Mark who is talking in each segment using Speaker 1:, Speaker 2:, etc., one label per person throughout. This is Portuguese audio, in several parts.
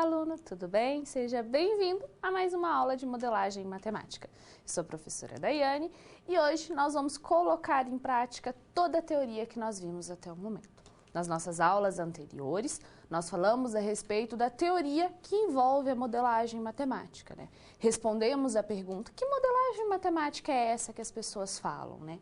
Speaker 1: aluno, tudo bem? Seja bem-vindo a mais uma aula de modelagem matemática. Eu sou a professora Daiane e hoje nós vamos colocar em prática toda a teoria que nós vimos até o momento. Nas nossas aulas anteriores, nós falamos a respeito da teoria que envolve a modelagem matemática, né? Respondemos a pergunta, que modelagem matemática é essa que as pessoas falam, né?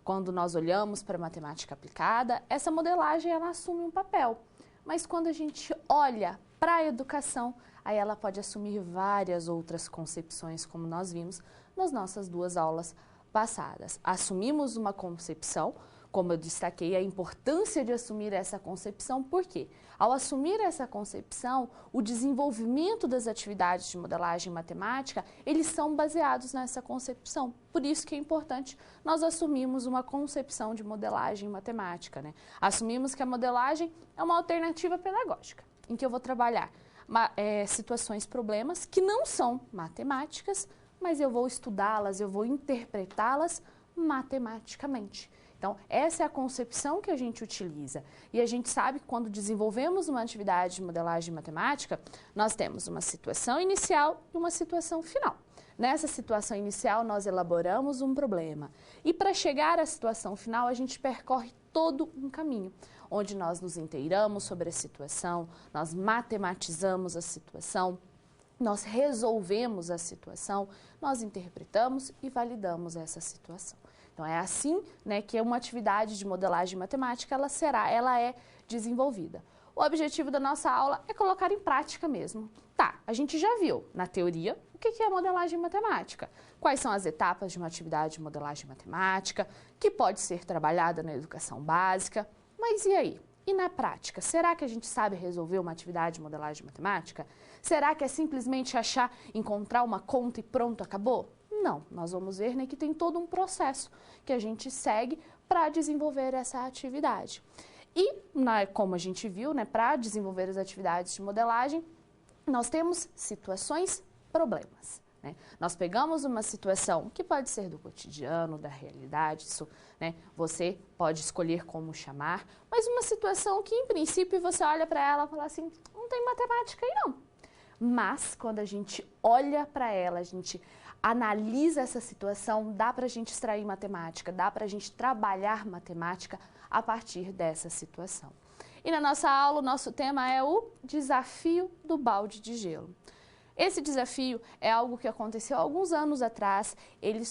Speaker 1: Quando nós olhamos para a matemática aplicada, essa modelagem ela assume um papel. Mas quando a gente olha para a educação, aí ela pode assumir várias outras concepções, como nós vimos nas nossas duas aulas passadas. Assumimos uma concepção, como eu destaquei, a importância de assumir essa concepção, porque ao assumir essa concepção, o desenvolvimento das atividades de modelagem matemática, eles são baseados nessa concepção. Por isso que é importante nós assumirmos uma concepção de modelagem matemática, né? Assumimos que a modelagem é uma alternativa pedagógica, em que eu vou trabalhar situações, problemas que não são matemáticas, mas eu vou estudá-las, eu vou interpretá-las matematicamente. Então, essa é a concepção que a gente utiliza. E a gente sabe que quando desenvolvemos uma atividade de modelagem matemática, nós temos uma situação inicial e uma situação final. Nessa situação inicial, nós elaboramos um problema. E para chegar à situação final, a gente percorre todo um caminho, onde nós nos inteiramos sobre a situação, nós matematizamos a situação, nós resolvemos a situação, nós interpretamos e validamos essa situação. Então, é assim, né, que uma atividade de modelagem matemática ela é desenvolvida. O objetivo da nossa aula é colocar em prática mesmo. Tá, a gente já viu na teoria o que é modelagem matemática, quais são as etapas de uma atividade de modelagem matemática, que pode ser trabalhada na educação básica, mas e aí? E na prática, será que a gente sabe resolver uma atividade de modelagem matemática? Será que é simplesmente encontrar uma conta e pronto, acabou? Não, nós vamos ver, né, que tem todo um processo que a gente segue para desenvolver essa atividade. E, como a gente viu, né, para desenvolver as atividades de modelagem, nós temos situações, problemas. Né? Nós pegamos uma situação que pode ser do cotidiano, da realidade, isso, né, você pode escolher como chamar, mas uma situação que, em princípio, você olha para ela e fala assim, não tem matemática aí não. Mas, quando a gente olha para ela, a gente analisa essa situação, dá para a gente extrair matemática, dá para a gente trabalhar matemática a partir dessa situação. E na nossa aula, o nosso tema é o desafio do balde de gelo. Esse desafio é algo que aconteceu há alguns anos atrás, ele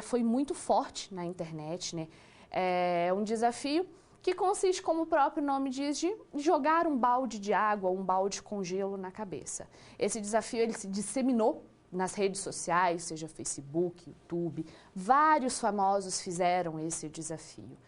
Speaker 1: foi muito forte na internet, né? É um desafio que consiste, como o próprio nome diz, de jogar um balde de água, um balde com gelo na cabeça. Esse desafio ele se disseminou nas redes sociais, seja Facebook, YouTube, vários famosos fizeram esse desafio.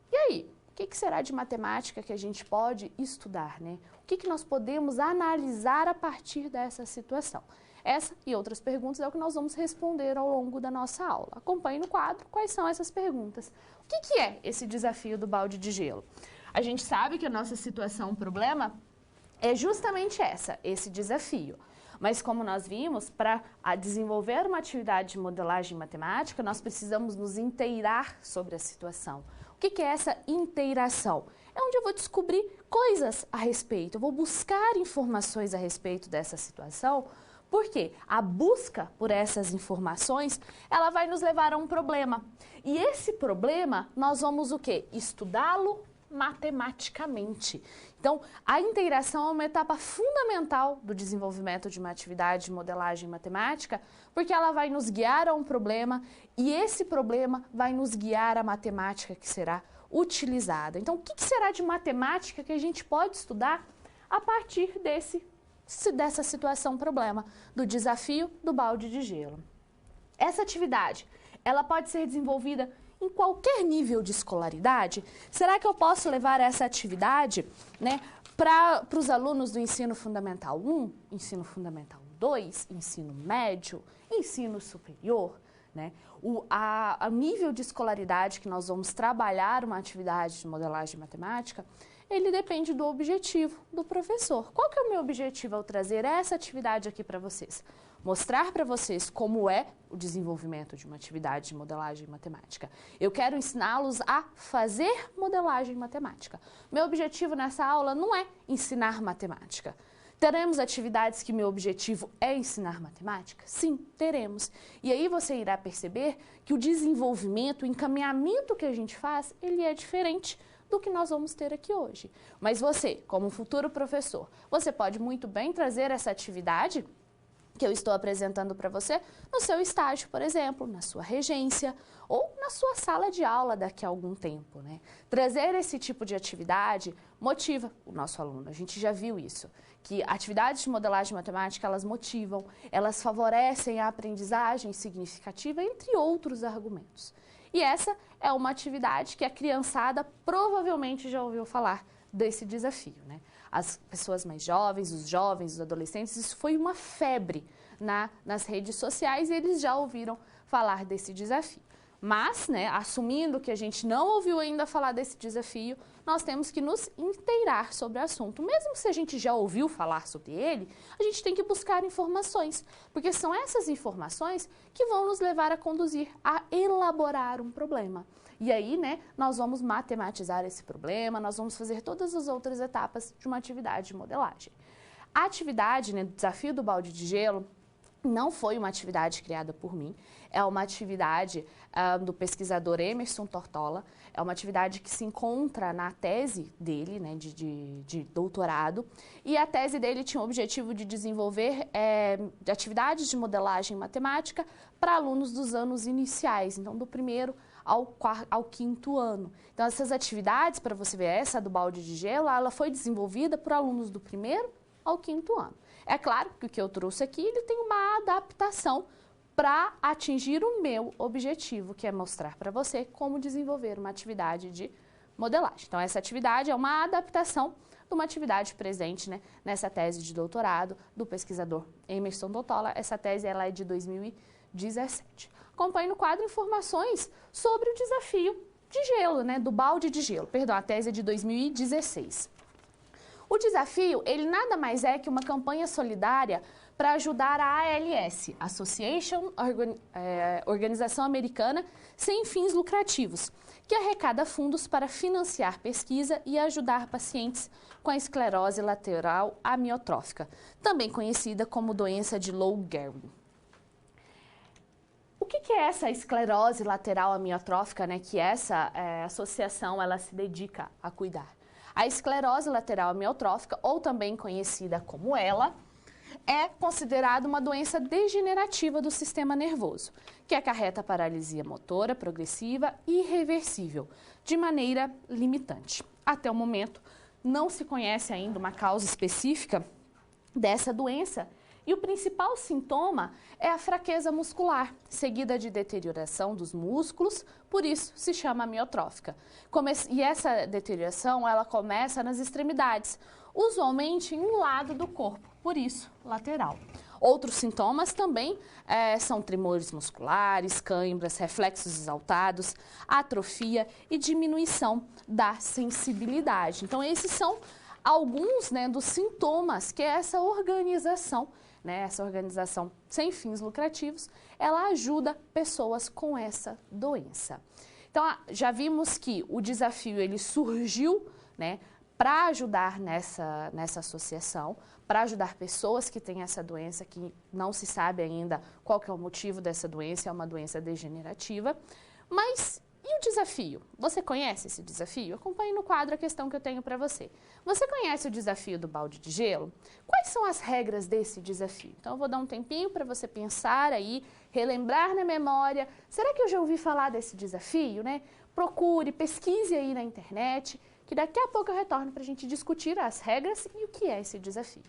Speaker 1: E aí, o que será de matemática que a gente pode estudar, né? O que nós podemos analisar a partir dessa situação? Essa e outras perguntas é o que nós vamos responder ao longo da nossa aula. Acompanhe no quadro quais são essas perguntas. O que é esse desafio do balde de gelo? A gente sabe que a nossa situação, problema, é justamente esse desafio. Mas como nós vimos, para desenvolver uma atividade de modelagem matemática, nós precisamos nos inteirar sobre a situação. O que é essa inteiração? É onde eu vou descobrir coisas a respeito, eu vou buscar informações a respeito dessa situação, porque a busca por essas informações, ela vai nos levar a um problema. E esse problema, nós vamos o quê? Estudá-lo matematicamente. Então, a inteiração é uma etapa fundamental do desenvolvimento de uma atividade de modelagem matemática, porque ela vai nos guiar a um problema e esse problema vai nos guiar à matemática que será utilizada. Então, o que será de matemática que a gente pode estudar a partir dessa situação problema, do desafio do balde de gelo? Essa atividade, ela pode ser desenvolvida em qualquer nível de escolaridade. Será que eu posso levar essa atividade, né, para os alunos do ensino fundamental 1, ensino fundamental 2, ensino médio, ensino superior? Né? O nível de escolaridade que nós vamos trabalhar uma atividade de modelagem matemática, ele depende do objetivo do professor. Qual que é o meu objetivo ao trazer essa atividade aqui para vocês? Mostrar para vocês como é o desenvolvimento de uma atividade de modelagem matemática. Eu quero ensiná-los a fazer modelagem matemática. Meu objetivo nessa aula não é ensinar matemática. Teremos atividades que meu objetivo é ensinar matemática? Sim, teremos. E aí você irá perceber que o desenvolvimento, o encaminhamento que a gente faz, ele é diferente do que nós vamos ter aqui hoje. Mas você, como futuro professor, você pode muito bem trazer essa atividade que eu estou apresentando para você no seu estágio, por exemplo, na sua regência ou na sua sala de aula daqui a algum tempo, né? Trazer esse tipo de atividade motiva o nosso aluno. A gente já viu isso, que atividades de modelagem matemática, elas motivam, elas favorecem a aprendizagem significativa, entre outros argumentos. E essa é uma atividade que a criançada provavelmente já ouviu falar desse desafio, né? As pessoas mais jovens, os adolescentes, isso foi uma febre nas redes sociais e eles já ouviram falar desse desafio. Mas, né, assumindo que a gente não ouviu ainda falar desse desafio, nós temos que nos inteirar sobre o assunto. Mesmo se a gente já ouviu falar sobre ele, a gente tem que buscar informações, porque são essas informações que vão nos levar a conduzir a elaborar um problema. E aí, né, nós vamos matematizar esse problema, nós vamos fazer todas as outras etapas de uma atividade de modelagem. A atividade, né, do desafio do balde de gelo, não foi uma atividade criada por mim, é uma atividade do pesquisador Emerson Tortola, é uma atividade que se encontra na tese dele, né, de doutorado, e a tese dele tinha o objetivo de desenvolver atividades de modelagem matemática para alunos dos anos iniciais, então do primeiro ao quinto ano. Então essas atividades, para você ver, essa do balde de gelo, ela foi desenvolvida por alunos do primeiro ao quinto ano. É claro que o que eu trouxe aqui, ele tem uma adaptação para atingir o meu objetivo, que é mostrar para você como desenvolver uma atividade de modelagem. Então, essa atividade é uma adaptação de uma atividade presente, né, nessa tese de doutorado do pesquisador Emerson Tortola. Essa tese ela é de 2017. Acompanhe no quadro informações sobre o desafio de gelo, né, do balde de gelo. Perdão, a tese é de 2016. O desafio, ele nada mais é que uma campanha solidária para ajudar a ALS, Organização Americana Sem Fins Lucrativos, que arrecada fundos para financiar pesquisa e ajudar pacientes com a esclerose lateral amiotrófica, também conhecida como doença de Lou Gehrig. O que é essa esclerose lateral amiotrófica, né, que essa associação ela se dedica a cuidar? A esclerose lateral amiotrófica, ou também conhecida como ELA, é considerada uma doença degenerativa do sistema nervoso, que acarreta paralisia motora progressiva e irreversível, de maneira limitante. Até o momento, não se conhece ainda uma causa específica dessa doença, e o principal sintoma é a fraqueza muscular, seguida de deterioração dos músculos, por isso se chama amiotrófica. E essa deterioração ela começa nas extremidades, usualmente em um lado do corpo, por isso lateral. Outros sintomas também são tremores musculares, cãibras, reflexos exaltados, atrofia e diminuição da sensibilidade. Então esses são alguns, né, dos sintomas que essa organização, né, essa organização sem fins lucrativos, ela ajuda pessoas com essa doença. Então, já vimos que o desafio ele surgiu, né, para ajudar nessa associação, para ajudar pessoas que têm essa doença, que não se sabe ainda qual que é o motivo dessa doença, é uma doença degenerativa. Mas e o desafio? Você conhece esse desafio? Acompanhe no quadro a questão que eu tenho para você. Você conhece o desafio do balde de gelo? Quais são as regras desse desafio? Então, eu vou dar um tempinho para você pensar aí, relembrar na memória. Será que eu já ouvi falar desse desafio, né? Procure, pesquise aí na internet, que daqui a pouco eu retorno para a gente discutir as regras e o que é esse desafio.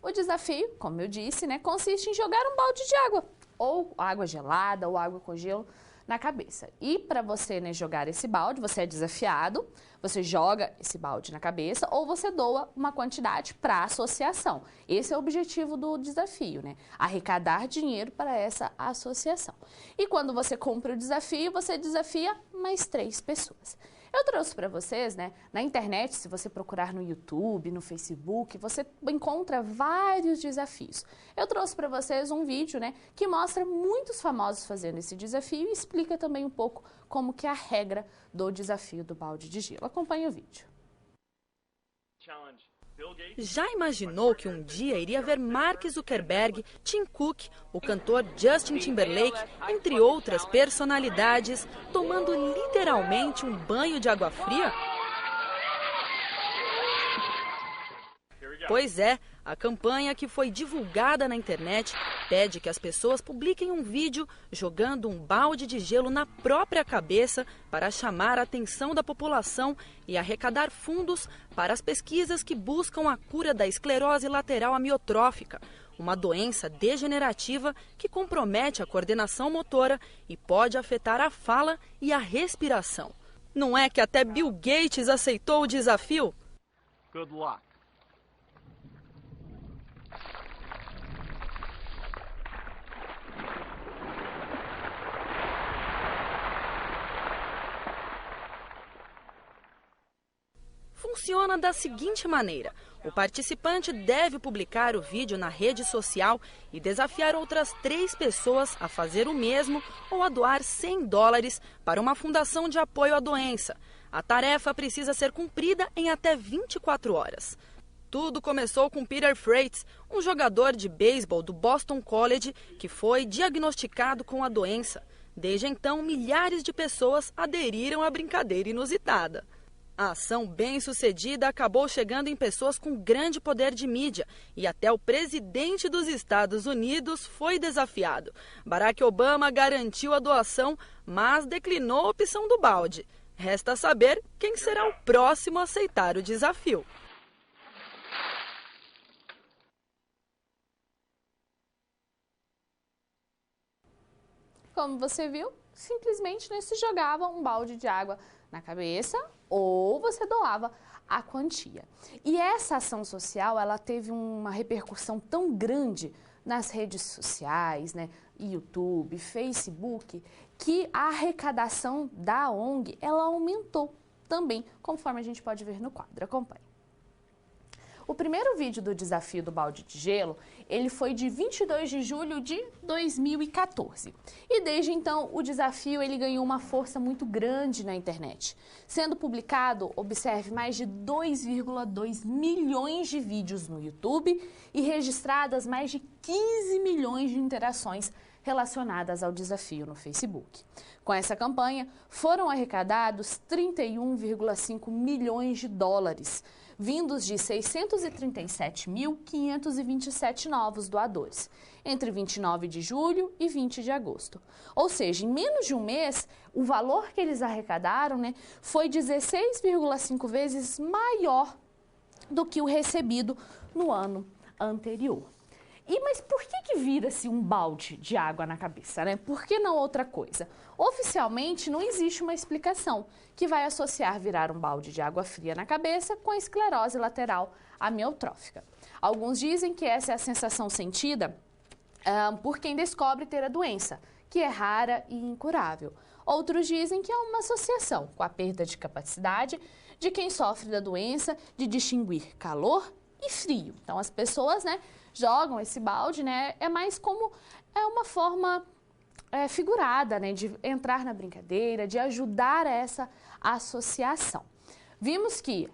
Speaker 1: O desafio, como eu disse, né, consiste em jogar um balde de água, ou água gelada, ou água com gelo, na cabeça. E para você, né, jogar esse balde, você é desafiado, você joga esse balde na cabeça ou você doa uma quantidade para a associação. Esse é o objetivo do desafio, né? Arrecadar dinheiro para essa associação. E quando você cumpre o desafio, você desafia mais 3 pessoas. Eu trouxe para vocês, né, na internet, se você procurar no YouTube, no Facebook, você encontra vários desafios. Eu trouxe para vocês um vídeo, né, que mostra muitos famosos fazendo esse desafio e explica também um pouco como que é a regra do desafio do balde de gelo. Acompanhe o vídeo.
Speaker 2: Já imaginou que um dia iria ver Mark Zuckerberg, Tim Cook, o cantor Justin Timberlake, entre outras personalidades, tomando literalmente um banho de água fria? Pois é, a campanha que foi divulgada na internet pede que as pessoas publiquem um vídeo jogando um balde de gelo na própria cabeça para chamar a atenção da população e arrecadar fundos para as pesquisas que buscam a cura da esclerose lateral amiotrófica, uma doença degenerativa que compromete a coordenação motora e pode afetar a fala e a respiração. Não é que até Bill Gates aceitou o desafio?
Speaker 3: Good luck.
Speaker 2: Funciona da seguinte maneira: o participante deve publicar o vídeo na rede social e desafiar outras 3 pessoas a fazer o mesmo ou a doar $100 para uma fundação de apoio à doença. A tarefa precisa ser cumprida em até 24 horas. Tudo começou com Peter Freitas, um jogador de beisebol do Boston College que foi diagnosticado com a doença. Desde então, milhares de pessoas aderiram à brincadeira inusitada. A ação bem-sucedida acabou chegando em pessoas com grande poder de mídia e até o presidente dos Estados Unidos foi desafiado. Barack Obama garantiu a doação, mas declinou a opção do balde. Resta saber quem será o próximo a aceitar o desafio.
Speaker 1: Como você viu, simplesmente né, se jogava um balde de água na cabeça ou você doava a quantia. E essa ação social, ela teve uma repercussão tão grande nas redes sociais, né, YouTube, Facebook, que a arrecadação da ONG, ela aumentou também, conforme a gente pode ver no quadro. Acompanhe. O primeiro vídeo do desafio do balde de gelo, ele foi de 22 de julho de 2014. E desde então, o desafio ele ganhou uma força muito grande na internet. Sendo publicado, observe, mais de 2,2 milhões de vídeos no YouTube e registradas mais de 15 milhões de interações relacionadas ao desafio no Facebook. Com essa campanha, foram arrecadados 31,5 milhões de dólares, vindos de 637.527 novos doadores, entre 29 de julho e 20 de agosto. Ou seja, em menos de um mês, o valor que eles arrecadaram foi 16,5 vezes maior do que o recebido no ano anterior. Mas por que vira-se um balde de água na cabeça, né? Por que não outra coisa? Oficialmente, não existe uma explicação que vai associar virar um balde de água fria na cabeça com a esclerose lateral amiotrófica. Alguns dizem que essa é a sensação sentida por quem descobre ter a doença, que é rara e incurável. Outros dizem que é uma associação com a perda de capacidade de quem sofre da doença de distinguir calor e frio. Então, as pessoas, jogam esse balde, é mais como uma forma figurada, de entrar na brincadeira, de ajudar essa associação. Vimos que,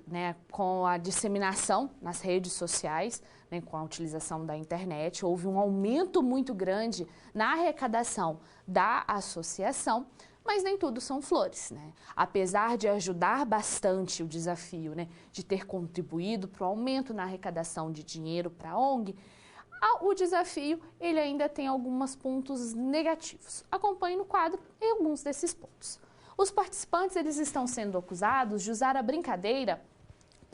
Speaker 1: com a disseminação nas redes sociais, com a utilização da internet, houve um aumento muito grande na arrecadação da associação, mas nem tudo são flores, Apesar de ajudar bastante o desafio, de ter contribuído para o aumento na arrecadação de dinheiro para a ONG, o desafio ele ainda tem alguns pontos negativos. Acompanhe no quadro alguns desses pontos. Os participantes eles estão sendo acusados de usar a brincadeira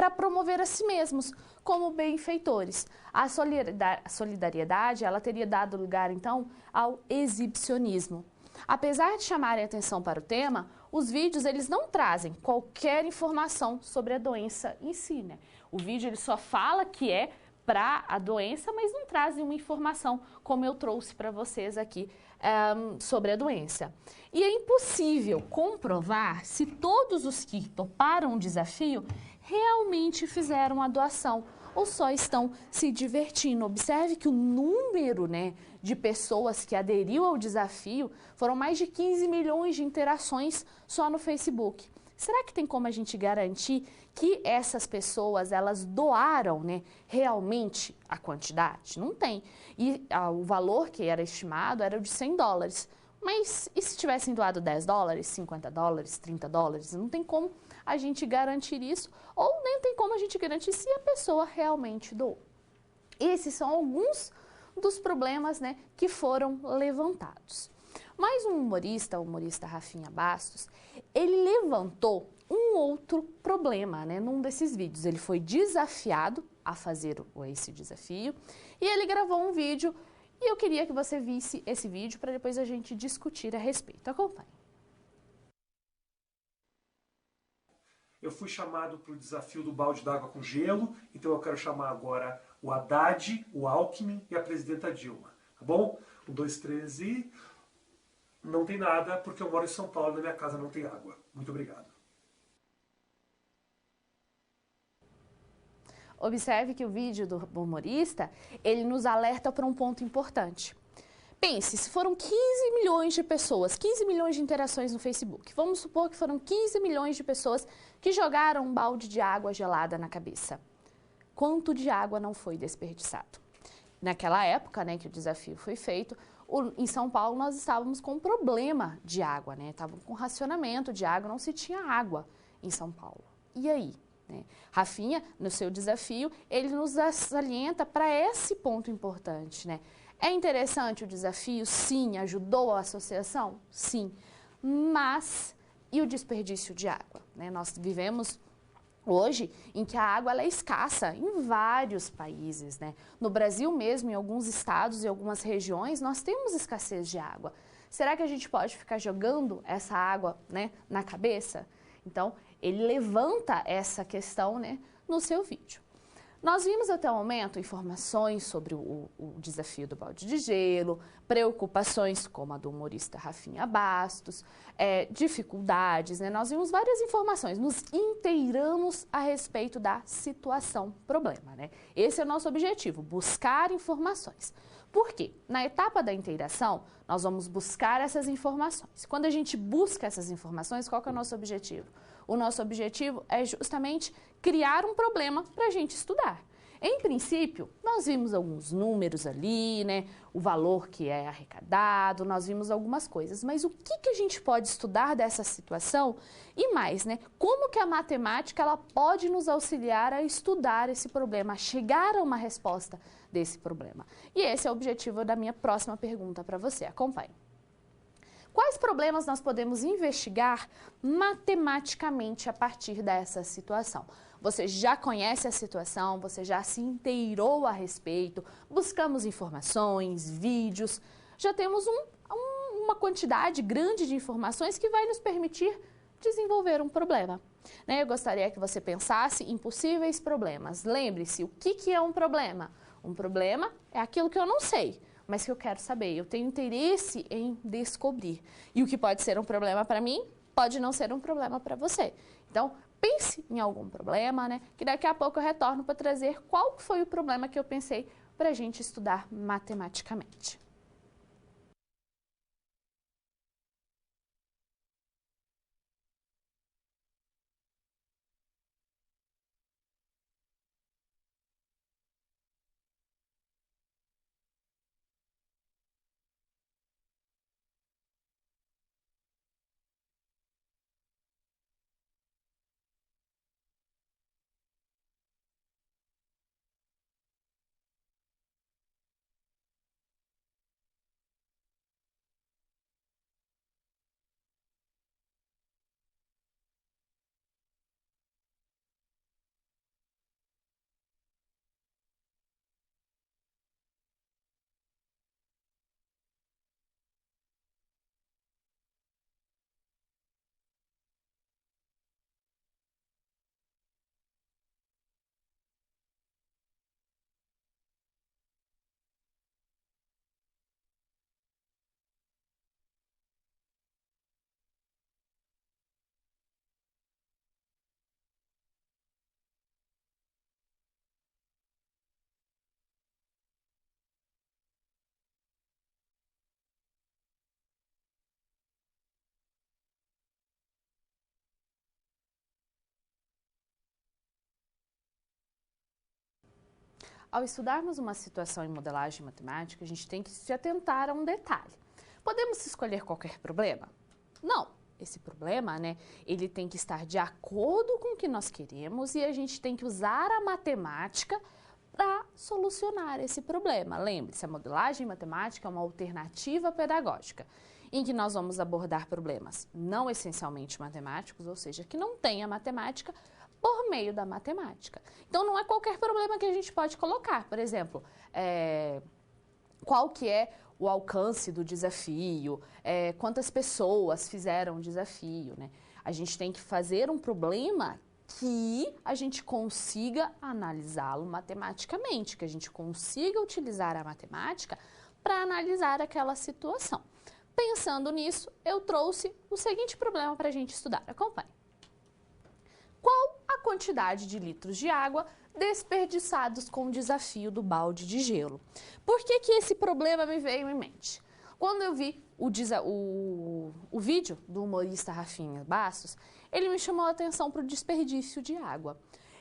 Speaker 1: para promover a si mesmos como benfeitores. A solidariedade, ela teria dado lugar, então, ao exibicionismo. Apesar de chamarem atenção para o tema, os vídeos eles não trazem qualquer informação sobre a doença em si, né? O vídeo ele só fala que é para a doença, mas não trazem uma informação como eu trouxe para vocês aqui sobre a doença. E é impossível comprovar se todos os que toparam o desafio realmente fizeram a doação ou só estão se divertindo. Observe que o número, né, de pessoas que aderiu ao desafio foram mais de 15 milhões de interações só no Facebook. Será que tem como a gente garantir que essas pessoas, elas doaram, né, realmente a quantidade? Não tem. E o valor que era estimado era de $100. Mas e se tivessem doado $10, $50, $30? Não tem como a gente garantir isso, ou nem tem como a gente garantir se a pessoa realmente doou. Esses são alguns dos problemas, né, que foram levantados. Mas um humorista, o humorista Rafinha Bastos, ele levantou um outro problema, né, num desses vídeos. Ele foi desafiado a fazer esse desafio e ele gravou um vídeo e eu queria que você visse esse vídeo para depois a gente discutir a respeito. Acompanhe.
Speaker 3: Eu fui chamado para o desafio do balde d'água com gelo, então eu quero chamar agora o Haddad, o Alckmin e a presidenta Dilma. Tá bom? 1, 2, 3 e... Não tem nada, porque eu moro em São Paulo e na minha casa não tem água. Muito obrigado.
Speaker 1: Observe que o vídeo do humorista, ele nos alerta para um ponto importante. Pense, se foram 15 milhões de pessoas, 15 milhões de interações no Facebook, vamos supor que foram 15 milhões de pessoas que jogaram um balde de água gelada na cabeça. Quanto de água não foi desperdiçado? Naquela época, né, que o desafio foi feito, em São Paulo nós estávamos com um problema de água, né? Estávamos com racionamento de água, não se tinha água em São Paulo. E aí? Né? Rafinha, no seu desafio, ele nos salienta para esse ponto importante, né? É interessante o desafio? Sim. Ajudou a associação? Sim. Mas, e o desperdício de água? Né? Nós vivemos hoje em que a água ela é escassa em vários países, né? No Brasil mesmo, em alguns estados e algumas regiões, nós temos escassez de água. Será que a gente pode ficar jogando essa água, né, na cabeça? Então, ele levanta essa questão, né, no seu vídeo. Nós vimos até o momento informações sobre o desafio do balde de gelo, preocupações como a do humorista Rafinha Bastos, dificuldades, né? Nós vimos várias informações, nos inteiramos a respeito da situação problema, né? Esse é o nosso objetivo, buscar informações. Por quê? Na etapa da inteiração, nós vamos buscar essas informações. Quando a gente busca essas informações, qual que é o nosso objetivo? O nosso objetivo é justamente criar um problema para a gente estudar. Em princípio, nós vimos alguns números ali, né? O valor que é arrecadado, nós vimos algumas coisas. Mas o que a gente pode estudar dessa situação? E mais, né? Como que a matemática ela pode nos auxiliar a estudar esse problema, a chegar a uma resposta desse problema? E esse é o objetivo da minha próxima pergunta para você. Acompanhe. Quais problemas nós podemos investigar matematicamente a partir dessa situação? Você já conhece a situação, você já se inteirou a respeito, buscamos informações, vídeos, já temos uma quantidade grande de informações que vai nos permitir desenvolver um problema. Né? Eu gostaria que você pensasse em possíveis problemas. Lembre-se, o que é um problema? Um problema é aquilo que eu não sei, mas que eu quero saber, eu tenho interesse em descobrir. E o que pode ser um problema para mim, pode não ser um problema para você. Então, pense em algum problema, né? Que daqui a pouco eu retorno para trazer qual foi o problema que eu pensei para a gente estudar matematicamente. ao estudarmos uma situação em modelagem matemática, a gente tem que se atentar a um detalhe. Podemos escolher qualquer problema? Não. Esse problema, né, ele tem que estar de acordo com o que nós queremos e a gente tem que usar a matemática para solucionar esse problema. Lembre-se, a modelagem matemática é uma alternativa pedagógica, em que nós vamos abordar problemas não essencialmente matemáticos, ou seja, que não tenha matemática, por meio da matemática. Então, não é qualquer problema que a gente pode colocar. Por exemplo, qual que é o alcance do desafio, quantas pessoas fizeram o desafio, né? A gente tem que fazer um problema que a gente consiga analisá-lo matematicamente, que a gente consiga utilizar a matemática para analisar aquela situação. Pensando nisso, eu trouxe o seguinte problema para a gente estudar. Acompanhe. Qual a quantidade de litros de água desperdiçados com o desafio do balde de gelo? Por que que esse problema me veio em mente? Quando eu vi o vídeo do humorista Rafinha Bastos, ele me chamou a atenção para o desperdício de água.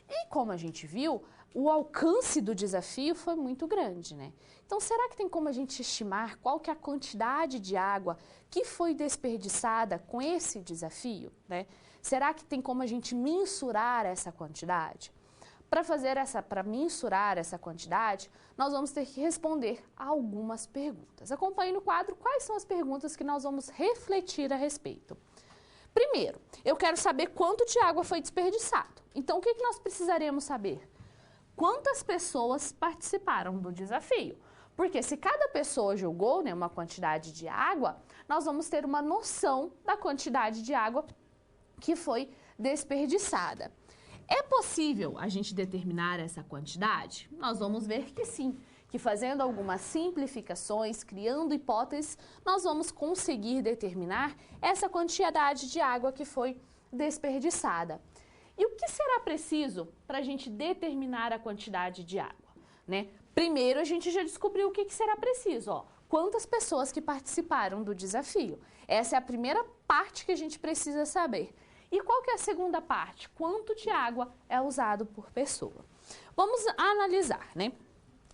Speaker 1: E como a gente viu, o alcance do desafio foi muito grande, né? Então, será que tem como a gente estimar qual que é a quantidade de água que foi desperdiçada com esse desafio, né? Será que tem como a gente mensurar essa quantidade? Para mensurar essa quantidade, nós vamos ter que responder a algumas perguntas. Acompanhe no quadro quais são as perguntas que nós vamos refletir a respeito. Primeiro, eu quero saber quanto de água foi desperdiçado. Então, o que nós precisaremos saber? Quantas pessoas participaram do desafio? Porque se cada pessoa jogou, né, uma quantidade de água, nós vamos ter uma noção da quantidade de água que foi desperdiçada. É possível a gente determinar essa quantidade? Nós vamos ver que sim, que fazendo algumas simplificações, criando hipóteses, nós vamos conseguir determinar essa quantidade de água que foi desperdiçada. E o que será preciso para a gente determinar a quantidade de água, né? Primeiro, a gente já descobriu o que será preciso, ó. Quantas pessoas que participaram do desafio. Essa é a primeira parte que a gente precisa saber. E qual que é a segunda parte? Quanto de água é usado por pessoa? Vamos analisar, né?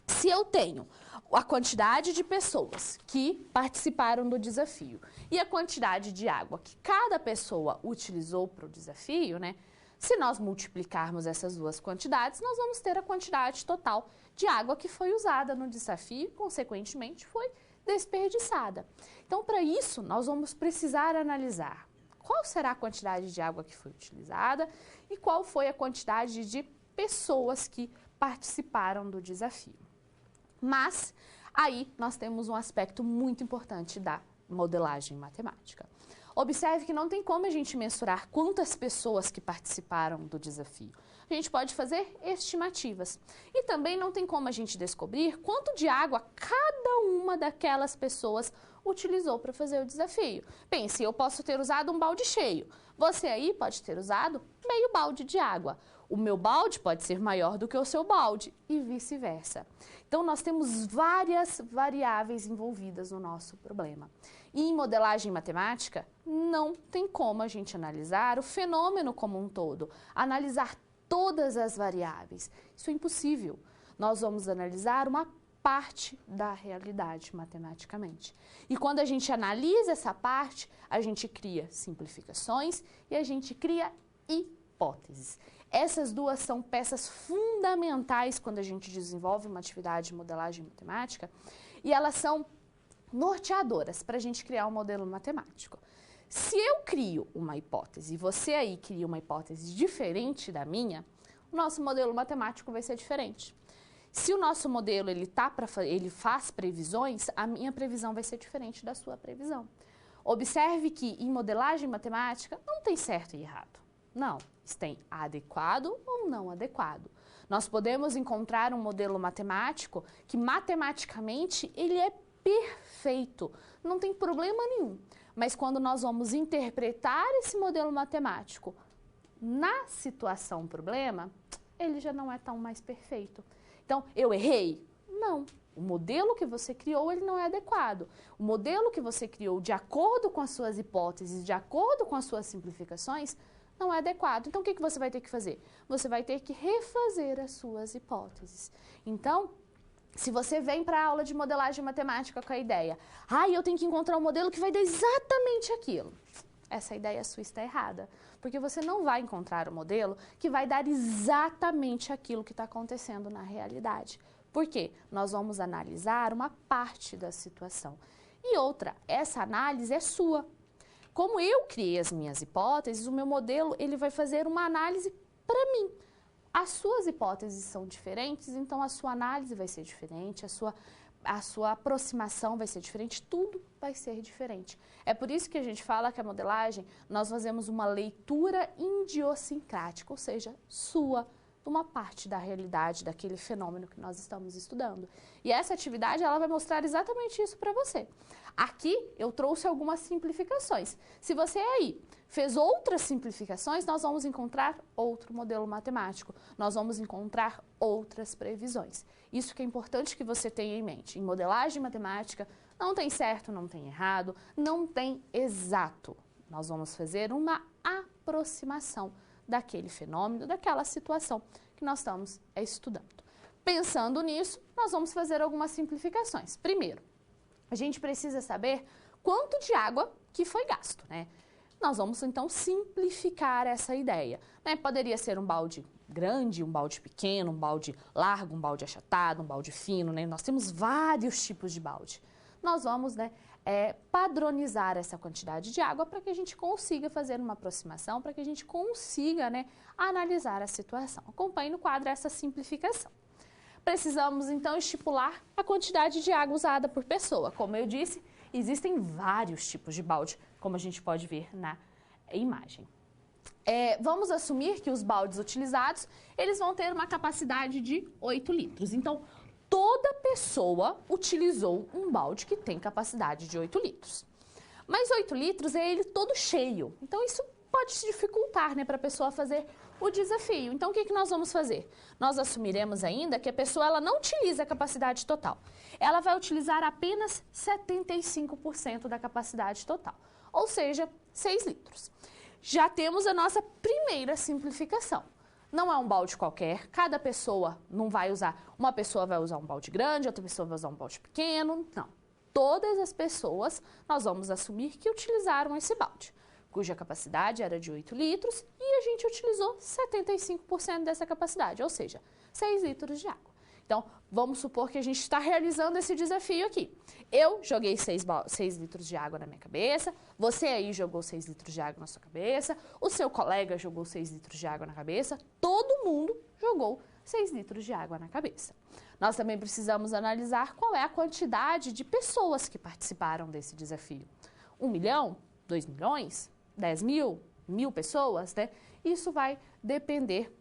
Speaker 1: Se eu tenho a quantidade de pessoas que participaram do desafio e a quantidade de água que cada pessoa utilizou para o desafio, né? Se nós multiplicarmos essas duas quantidades, nós vamos ter a quantidade total de água que foi usada no desafio e, consequentemente, foi desperdiçada. Então, para isso, nós vamos precisar analisar qual será a quantidade de água que foi utilizada e qual foi a quantidade de pessoas que participaram do desafio. Mas, aí, nós temos um aspecto muito importante da modelagem matemática. Observe que não tem como a gente mensurar quantas pessoas que participaram do desafio. A gente pode fazer estimativas. E também não tem como a gente descobrir quanto de água cada uma daquelas pessoas utilizou para fazer o desafio. Pense, eu posso ter usado um balde cheio. Você aí pode ter usado meio balde de água. O meu balde pode ser maior do que o seu balde e vice-versa. Então, nós temos várias variáveis envolvidas no nosso problema. E em modelagem matemática, não tem como a gente analisar o fenômeno como um todo, analisar todas as variáveis. Isso é impossível. Nós vamos analisar uma parte da realidade matematicamente. E quando a gente analisa essa parte, a gente cria simplificações e a gente cria hipóteses. Essas duas são peças fundamentais quando a gente desenvolve uma atividade de modelagem matemática e elas são norteadoras para a gente criar um modelo matemático. Se eu crio uma hipótese e você aí cria uma hipótese diferente da minha, o nosso modelo matemático vai ser diferente. Se o nosso modelo ele faz previsões, a minha previsão vai ser diferente da sua previsão. Observe que em modelagem matemática não tem certo e errado. Não, tem adequado ou não adequado. Nós podemos encontrar um modelo matemático que matematicamente ele é perfeito, não tem problema nenhum. Mas quando nós vamos interpretar esse modelo matemático na situação problema, ele já não é tão mais perfeito. Então, eu errei? Não. O modelo que você criou, ele não é adequado. O modelo que você criou de acordo com as suas hipóteses, de acordo com as suas simplificações, não é adequado. Então, o que você vai ter que fazer? Você vai ter que refazer as suas hipóteses. Então, se você vem para a aula de modelagem matemática com a ideia, eu tenho que encontrar um modelo que vai dar exatamente aquilo. Essa ideia sua está errada, porque você não vai encontrar um modelo que vai dar exatamente aquilo que está acontecendo na realidade. Por quê? Nós vamos analisar uma parte da situação. E outra, essa análise é sua. Como eu criei as minhas hipóteses, o meu modelo ele vai fazer uma análise para mim. As suas hipóteses são diferentes, então a sua análise vai ser diferente, a sua aproximação vai ser diferente, tudo vai ser diferente. É por isso que a gente fala que a modelagem, nós fazemos uma leitura idiosincrática, ou seja, sua, de uma parte da realidade, daquele fenômeno que nós estamos estudando. E essa atividade, ela vai mostrar exatamente isso para você. Aqui, eu trouxe algumas simplificações. Se você aí fez outras simplificações, nós vamos encontrar outro modelo matemático, nós vamos encontrar outras previsões. Isso que é importante que você tenha em mente. Em modelagem matemática, não tem certo, não tem errado, não tem exato. Nós vamos fazer uma aproximação daquele fenômeno, daquela situação que nós estamos estudando. Pensando nisso, nós vamos fazer algumas simplificações. Primeiro, a gente precisa saber quanto de água que foi gasto, né? Nós vamos, então, simplificar essa ideia, né? Poderia ser um balde grande, um balde pequeno, um balde largo, um balde achatado, um balde fino, né? Nós temos vários tipos de balde. Nós vamos, né, padronizar essa quantidade de água para que a gente consiga fazer uma aproximação, para que a gente consiga, né, analisar a situação. Acompanhe no quadro essa simplificação. Precisamos, então, estipular a quantidade de água usada por pessoa. Como eu disse, existem vários tipos de balde, como a gente pode ver na imagem. Vamos assumir que os baldes utilizados, eles vão ter uma capacidade de 8 litros. Então, toda pessoa utilizou um balde que tem capacidade de 8 litros. Mas 8 litros é ele todo cheio. Então, isso pode se dificultar, né, para a pessoa fazer o desafio. Então, o que nós vamos fazer? Nós assumiremos ainda que a pessoa ela não utiliza a capacidade total. Ela vai utilizar apenas 75% da capacidade total, ou seja, 6 litros. Já temos a nossa primeira simplificação. Não é um balde qualquer, cada pessoa não vai usar, uma pessoa vai usar um balde grande, outra pessoa vai usar um balde pequeno, não. Todas as pessoas, nós vamos assumir que utilizaram esse balde, cuja capacidade era de 8 litros e a gente utilizou 75% dessa capacidade, ou seja, 6 litros de água. Então, vamos supor que a gente está realizando esse desafio aqui. Eu joguei 6 litros de água na minha cabeça, você aí jogou 6 litros de água na sua cabeça, o seu colega jogou 6 litros de água na cabeça, todo mundo jogou 6 litros de água na cabeça. Nós também precisamos analisar qual é a quantidade de pessoas que participaram desse desafio. 1 milhão? 2 milhões? 10 mil? 1.000 pessoas, né? Isso vai depender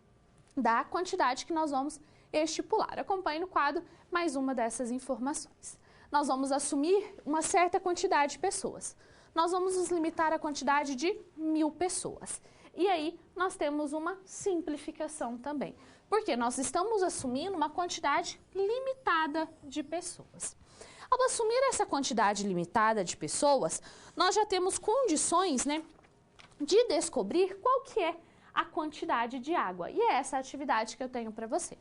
Speaker 1: da quantidade que nós vamos estipular. Acompanhe no quadro mais uma dessas informações. Nós vamos assumir uma certa quantidade de pessoas. Nós vamos nos limitar à quantidade de 1.000 pessoas. E aí, nós temos uma simplificação também, porque nós estamos assumindo uma quantidade limitada de pessoas. Ao assumir essa quantidade limitada de pessoas, nós já temos condições, né, de descobrir qual que é a quantidade de água. E é essa a atividade que eu tenho para você.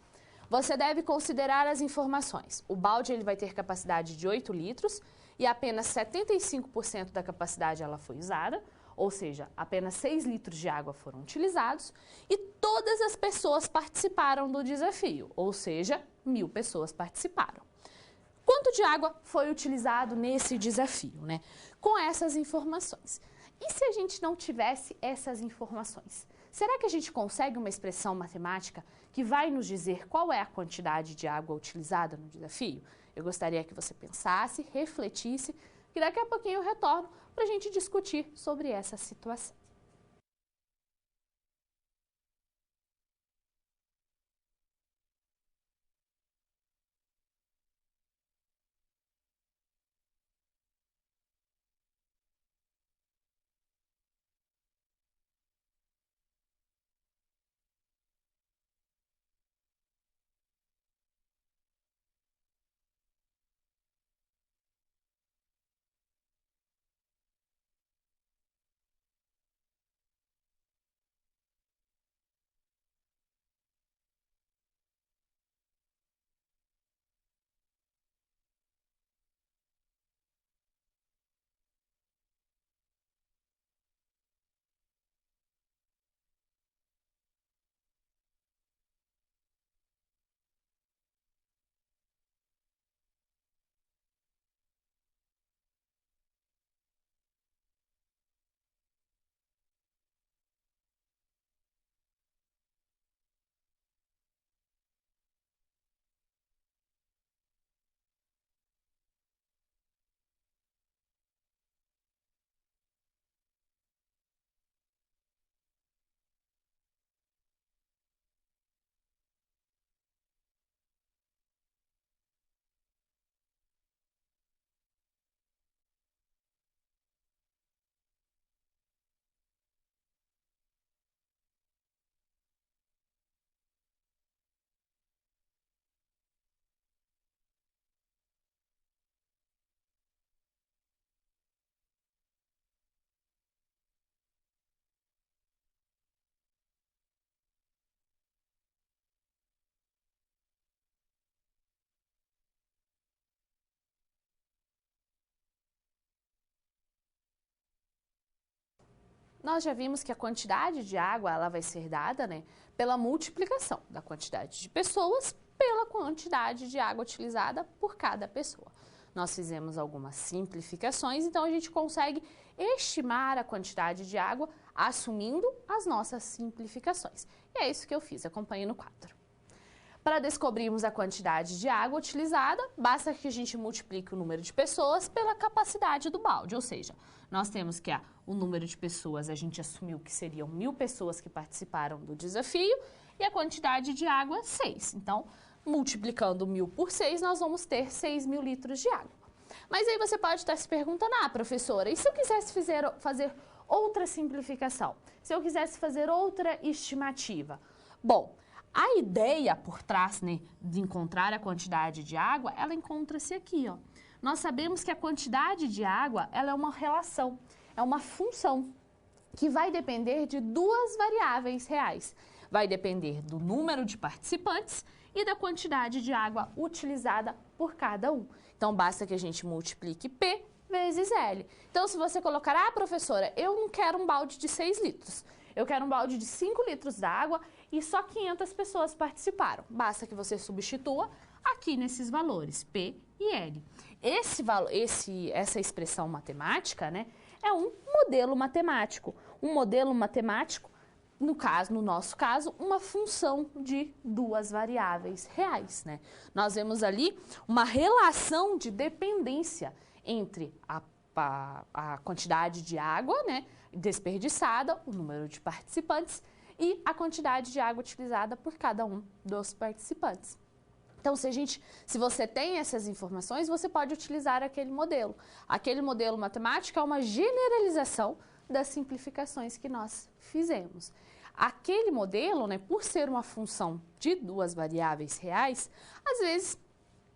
Speaker 1: Você deve considerar as informações. O balde ele vai ter capacidade de 8 litros e apenas 75% da capacidade ela foi usada, ou seja, apenas 6 litros de água foram utilizados e todas as pessoas participaram do desafio, ou seja, 1.000 pessoas participaram. Quanto de água foi utilizado nesse desafio, né? Com essas informações. E se a gente não tivesse essas informações? Será que a gente consegue uma expressão matemática que vai nos dizer qual é a quantidade de água utilizada no desafio? Eu gostaria que você pensasse, refletisse, e daqui a pouquinho eu retorno para a gente discutir sobre essa situação. nós já vimos que a quantidade de água ela vai ser dada, né, pela multiplicação da quantidade de pessoas pela quantidade de água utilizada por cada pessoa. Nós fizemos algumas simplificações, então a gente consegue estimar a quantidade de água assumindo as nossas simplificações. E é isso que eu fiz, acompanhe no quadro. Para descobrirmos a quantidade de água utilizada, basta que a gente multiplique o número de pessoas pela capacidade do balde, ou seja, nós temos que o número de pessoas, a gente assumiu que seriam 1000 pessoas que participaram do desafio e a quantidade de água, 6. Então, multiplicando 1000 por 6, nós vamos ter 6.000 litros de água. Mas aí você pode estar se perguntando, professora, e se eu quisesse fazer outra simplificação? Se eu quisesse fazer outra estimativa? Bom, a ideia por trás, né, de encontrar a quantidade de água, ela encontra-se aqui, ó. Nós sabemos que a quantidade de água, ela é uma relação, é uma função que vai depender de duas variáveis reais. Vai depender do número de participantes e da quantidade de água utilizada por cada um. Então, basta que a gente multiplique P vezes L. Então, se você colocar, professora, eu não quero um balde de 6 litros, eu quero um balde de 5 litros d'água e só 500 pessoas participaram. Basta que você substitua aqui nesses valores, P e L. Essa expressão matemática, né, é um modelo matemático. Um modelo matemático, no nosso caso, uma função de duas variáveis reais, né? Nós vemos ali uma relação de dependência entre a quantidade de água, né, desperdiçada, o número de participantes e a quantidade de água utilizada por cada um dos participantes. Então, se você tem essas informações, você pode utilizar aquele modelo. Aquele modelo matemático é uma generalização das simplificações que nós fizemos. Aquele modelo, né, por ser uma função de duas variáveis reais, às vezes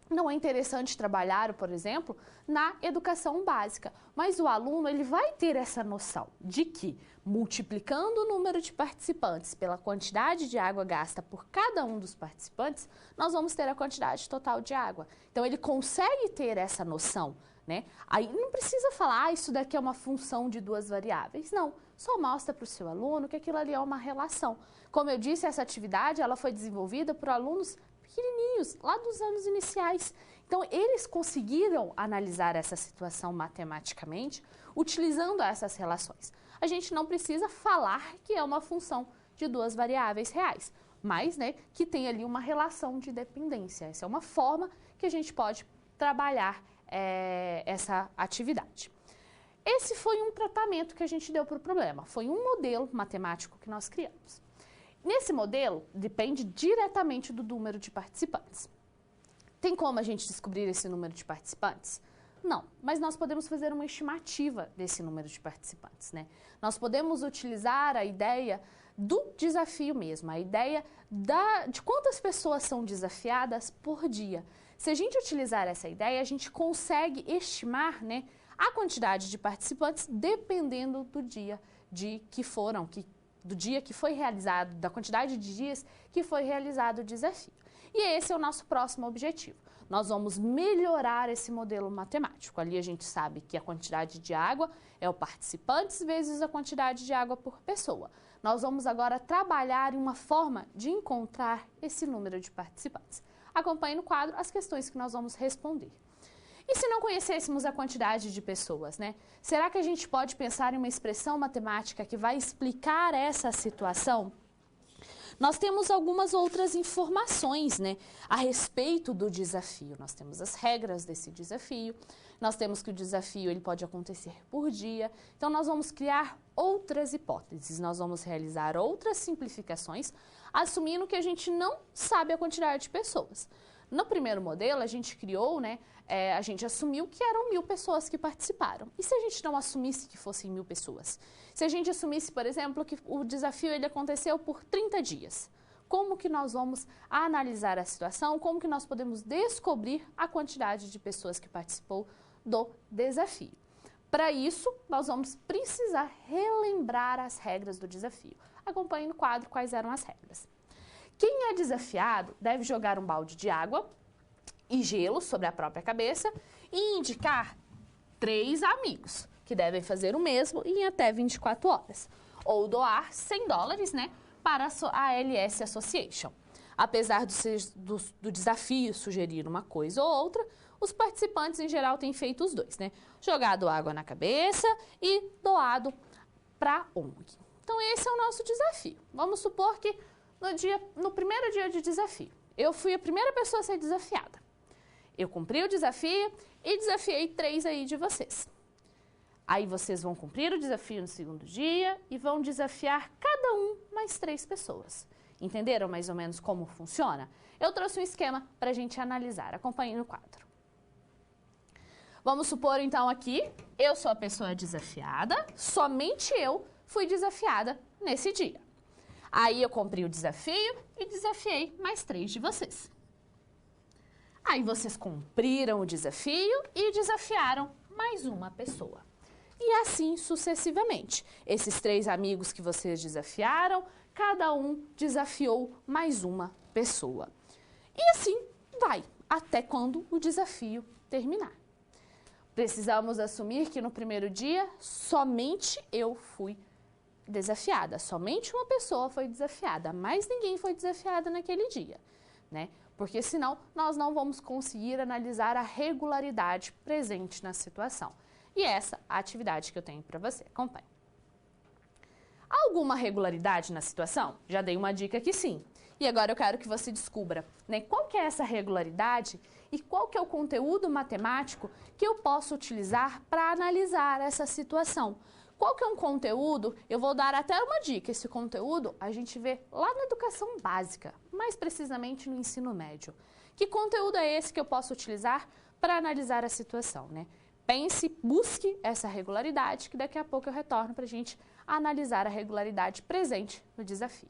Speaker 1: não é interessante trabalhar, por exemplo, na educação básica, mas o aluno ele vai ter essa noção de que, multiplicando o número de participantes pela quantidade de água gasta por cada um dos participantes, nós vamos ter a quantidade total de água. Então, ele consegue ter essa noção, né? Aí não precisa falar, isso daqui é uma função de duas variáveis. Não, só mostra para o seu aluno que aquilo ali é uma relação. Como eu disse, essa atividade ela foi desenvolvida por alunos pequenininhos, lá dos anos iniciais. Então, eles conseguiram analisar essa situação matematicamente, utilizando essas relações. A gente não precisa falar que é uma função de duas variáveis reais, mas, né, que tem ali uma relação de dependência. Essa é uma forma que a gente pode trabalhar essa atividade. Esse foi um tratamento que a gente deu para o problema, foi um modelo matemático que nós criamos. Nesse modelo, depende diretamente do número de participantes. Tem como a gente descobrir esse número de participantes? Não, mas nós podemos fazer uma estimativa desse número de participantes, né? Nós podemos utilizar a ideia do desafio mesmo, a ideia de quantas pessoas são desafiadas por dia. Se a gente utilizar essa ideia, a gente consegue estimar, né, a quantidade de participantes dependendo do dia do dia que foi realizado, da quantidade de dias que foi realizado o desafio. E esse é o nosso próximo objetivo. Nós vamos melhorar esse modelo matemático. Ali a gente sabe que a quantidade de água é o participantes vezes a quantidade de água por pessoa. Nós vamos agora trabalhar em uma forma de encontrar esse número de participantes. Acompanhe no quadro as questões que nós vamos responder. E se não conhecêssemos a quantidade de pessoas, né? Será que a gente pode pensar em uma expressão matemática que vai explicar essa situação? Nós temos algumas outras informações, né, a respeito do desafio. Nós temos as regras desse desafio, nós temos que o desafio ele pode acontecer por dia. Então, nós vamos criar outras hipóteses, nós vamos realizar outras simplificações, assumindo que a gente não sabe a quantidade de pessoas. No primeiro modelo, a gente criou, né, a gente assumiu que eram 1000 pessoas que participaram. E se a gente não assumisse que fossem 1000 pessoas? Se a gente assumisse, por exemplo, que o desafio ele aconteceu por 30 dias, como que nós vamos analisar a situação? Como que nós podemos descobrir a quantidade de pessoas que participou do desafio? Para isso, nós vamos precisar relembrar as regras do desafio. Acompanhe no quadro quais eram as regras. Quem é desafiado deve jogar um balde de água e gelo sobre a própria cabeça e indicar 3 amigos que devem fazer o mesmo em até 24 horas. Ou doar $100, né, para a ALS Association. Apesar do desafio sugerir uma coisa ou outra, os participantes, em geral, têm feito os dois, né? Jogado água na cabeça e doado para a ONG. Então, esse é o nosso desafio. Vamos supor que no primeiro dia de desafio, eu fui a primeira pessoa a ser desafiada. Eu cumpri o desafio e desafiei 3 aí de vocês. Aí vocês vão cumprir o desafio no segundo dia e vão desafiar cada um mais 3 pessoas. Entenderam mais ou menos como funciona? Eu trouxe um esquema para a gente analisar. Acompanhe no quadro. Vamos supor, então, aqui, eu sou a pessoa desafiada, somente eu fui desafiada nesse dia. Aí eu cumpri o desafio e desafiei mais 3 de vocês. Aí vocês cumpriram o desafio e desafiaram mais uma pessoa. E assim sucessivamente. Esses 3 amigos que vocês desafiaram, cada um desafiou mais uma pessoa. E assim vai, até quando o desafio terminar. Precisamos assumir que no primeiro dia, somente eu fui desafiada. Somente uma pessoa foi desafiada, mais ninguém foi desafiada naquele dia, né? Porque senão nós não vamos conseguir analisar a regularidade presente na situação. E essa é a atividade que eu tenho para você. Acompanhe. Há alguma regularidade na situação? Já dei uma dica que sim. E agora eu quero que você descubra, né, qual que é essa regularidade e qual que é o conteúdo matemático que eu posso utilizar para analisar essa situação. Qual que é um conteúdo? Eu vou dar até uma dica. Esse conteúdo a gente vê lá na educação básica, mais precisamente no ensino médio. Que conteúdo é esse que eu posso utilizar para analisar a situação, né? Pense, busque essa regularidade, que daqui a pouco eu retorno para a gente analisar a regularidade presente no desafio.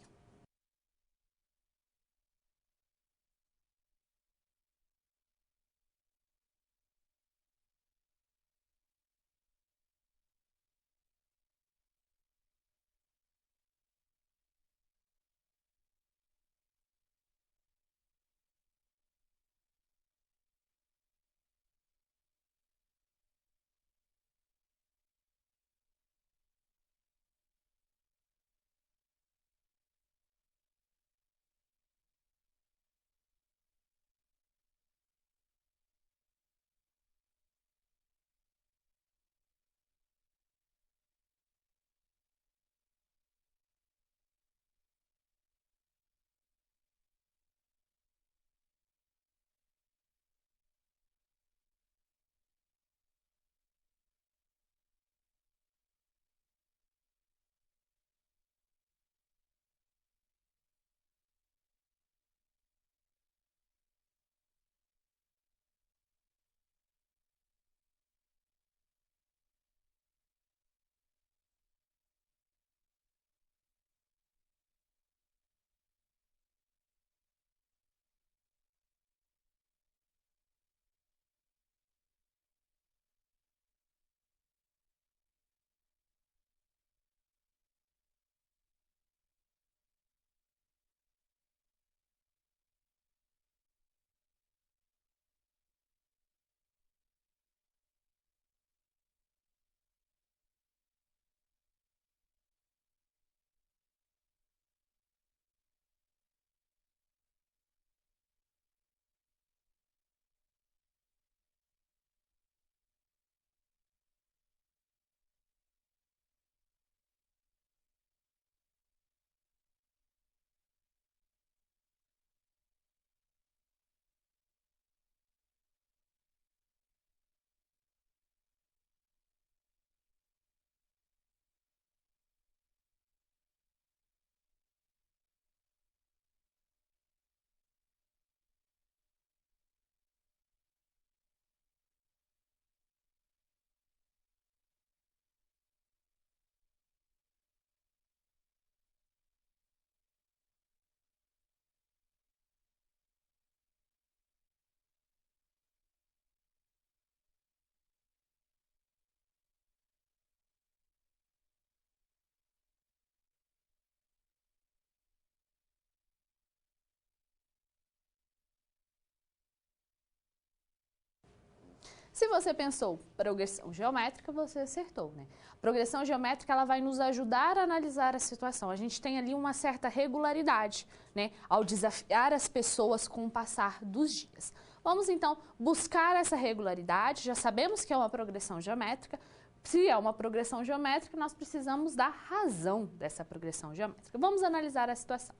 Speaker 1: Se você pensou progressão geométrica, você acertou, né? Progressão geométrica, ela vai nos ajudar a analisar a situação. A gente tem ali uma certa regularidade, né? Ao desafiar as pessoas com o passar dos dias. Vamos, então, buscar essa regularidade. Já sabemos que é uma progressão geométrica. Se é uma progressão geométrica, nós precisamos da razão dessa progressão geométrica. Vamos analisar a situação.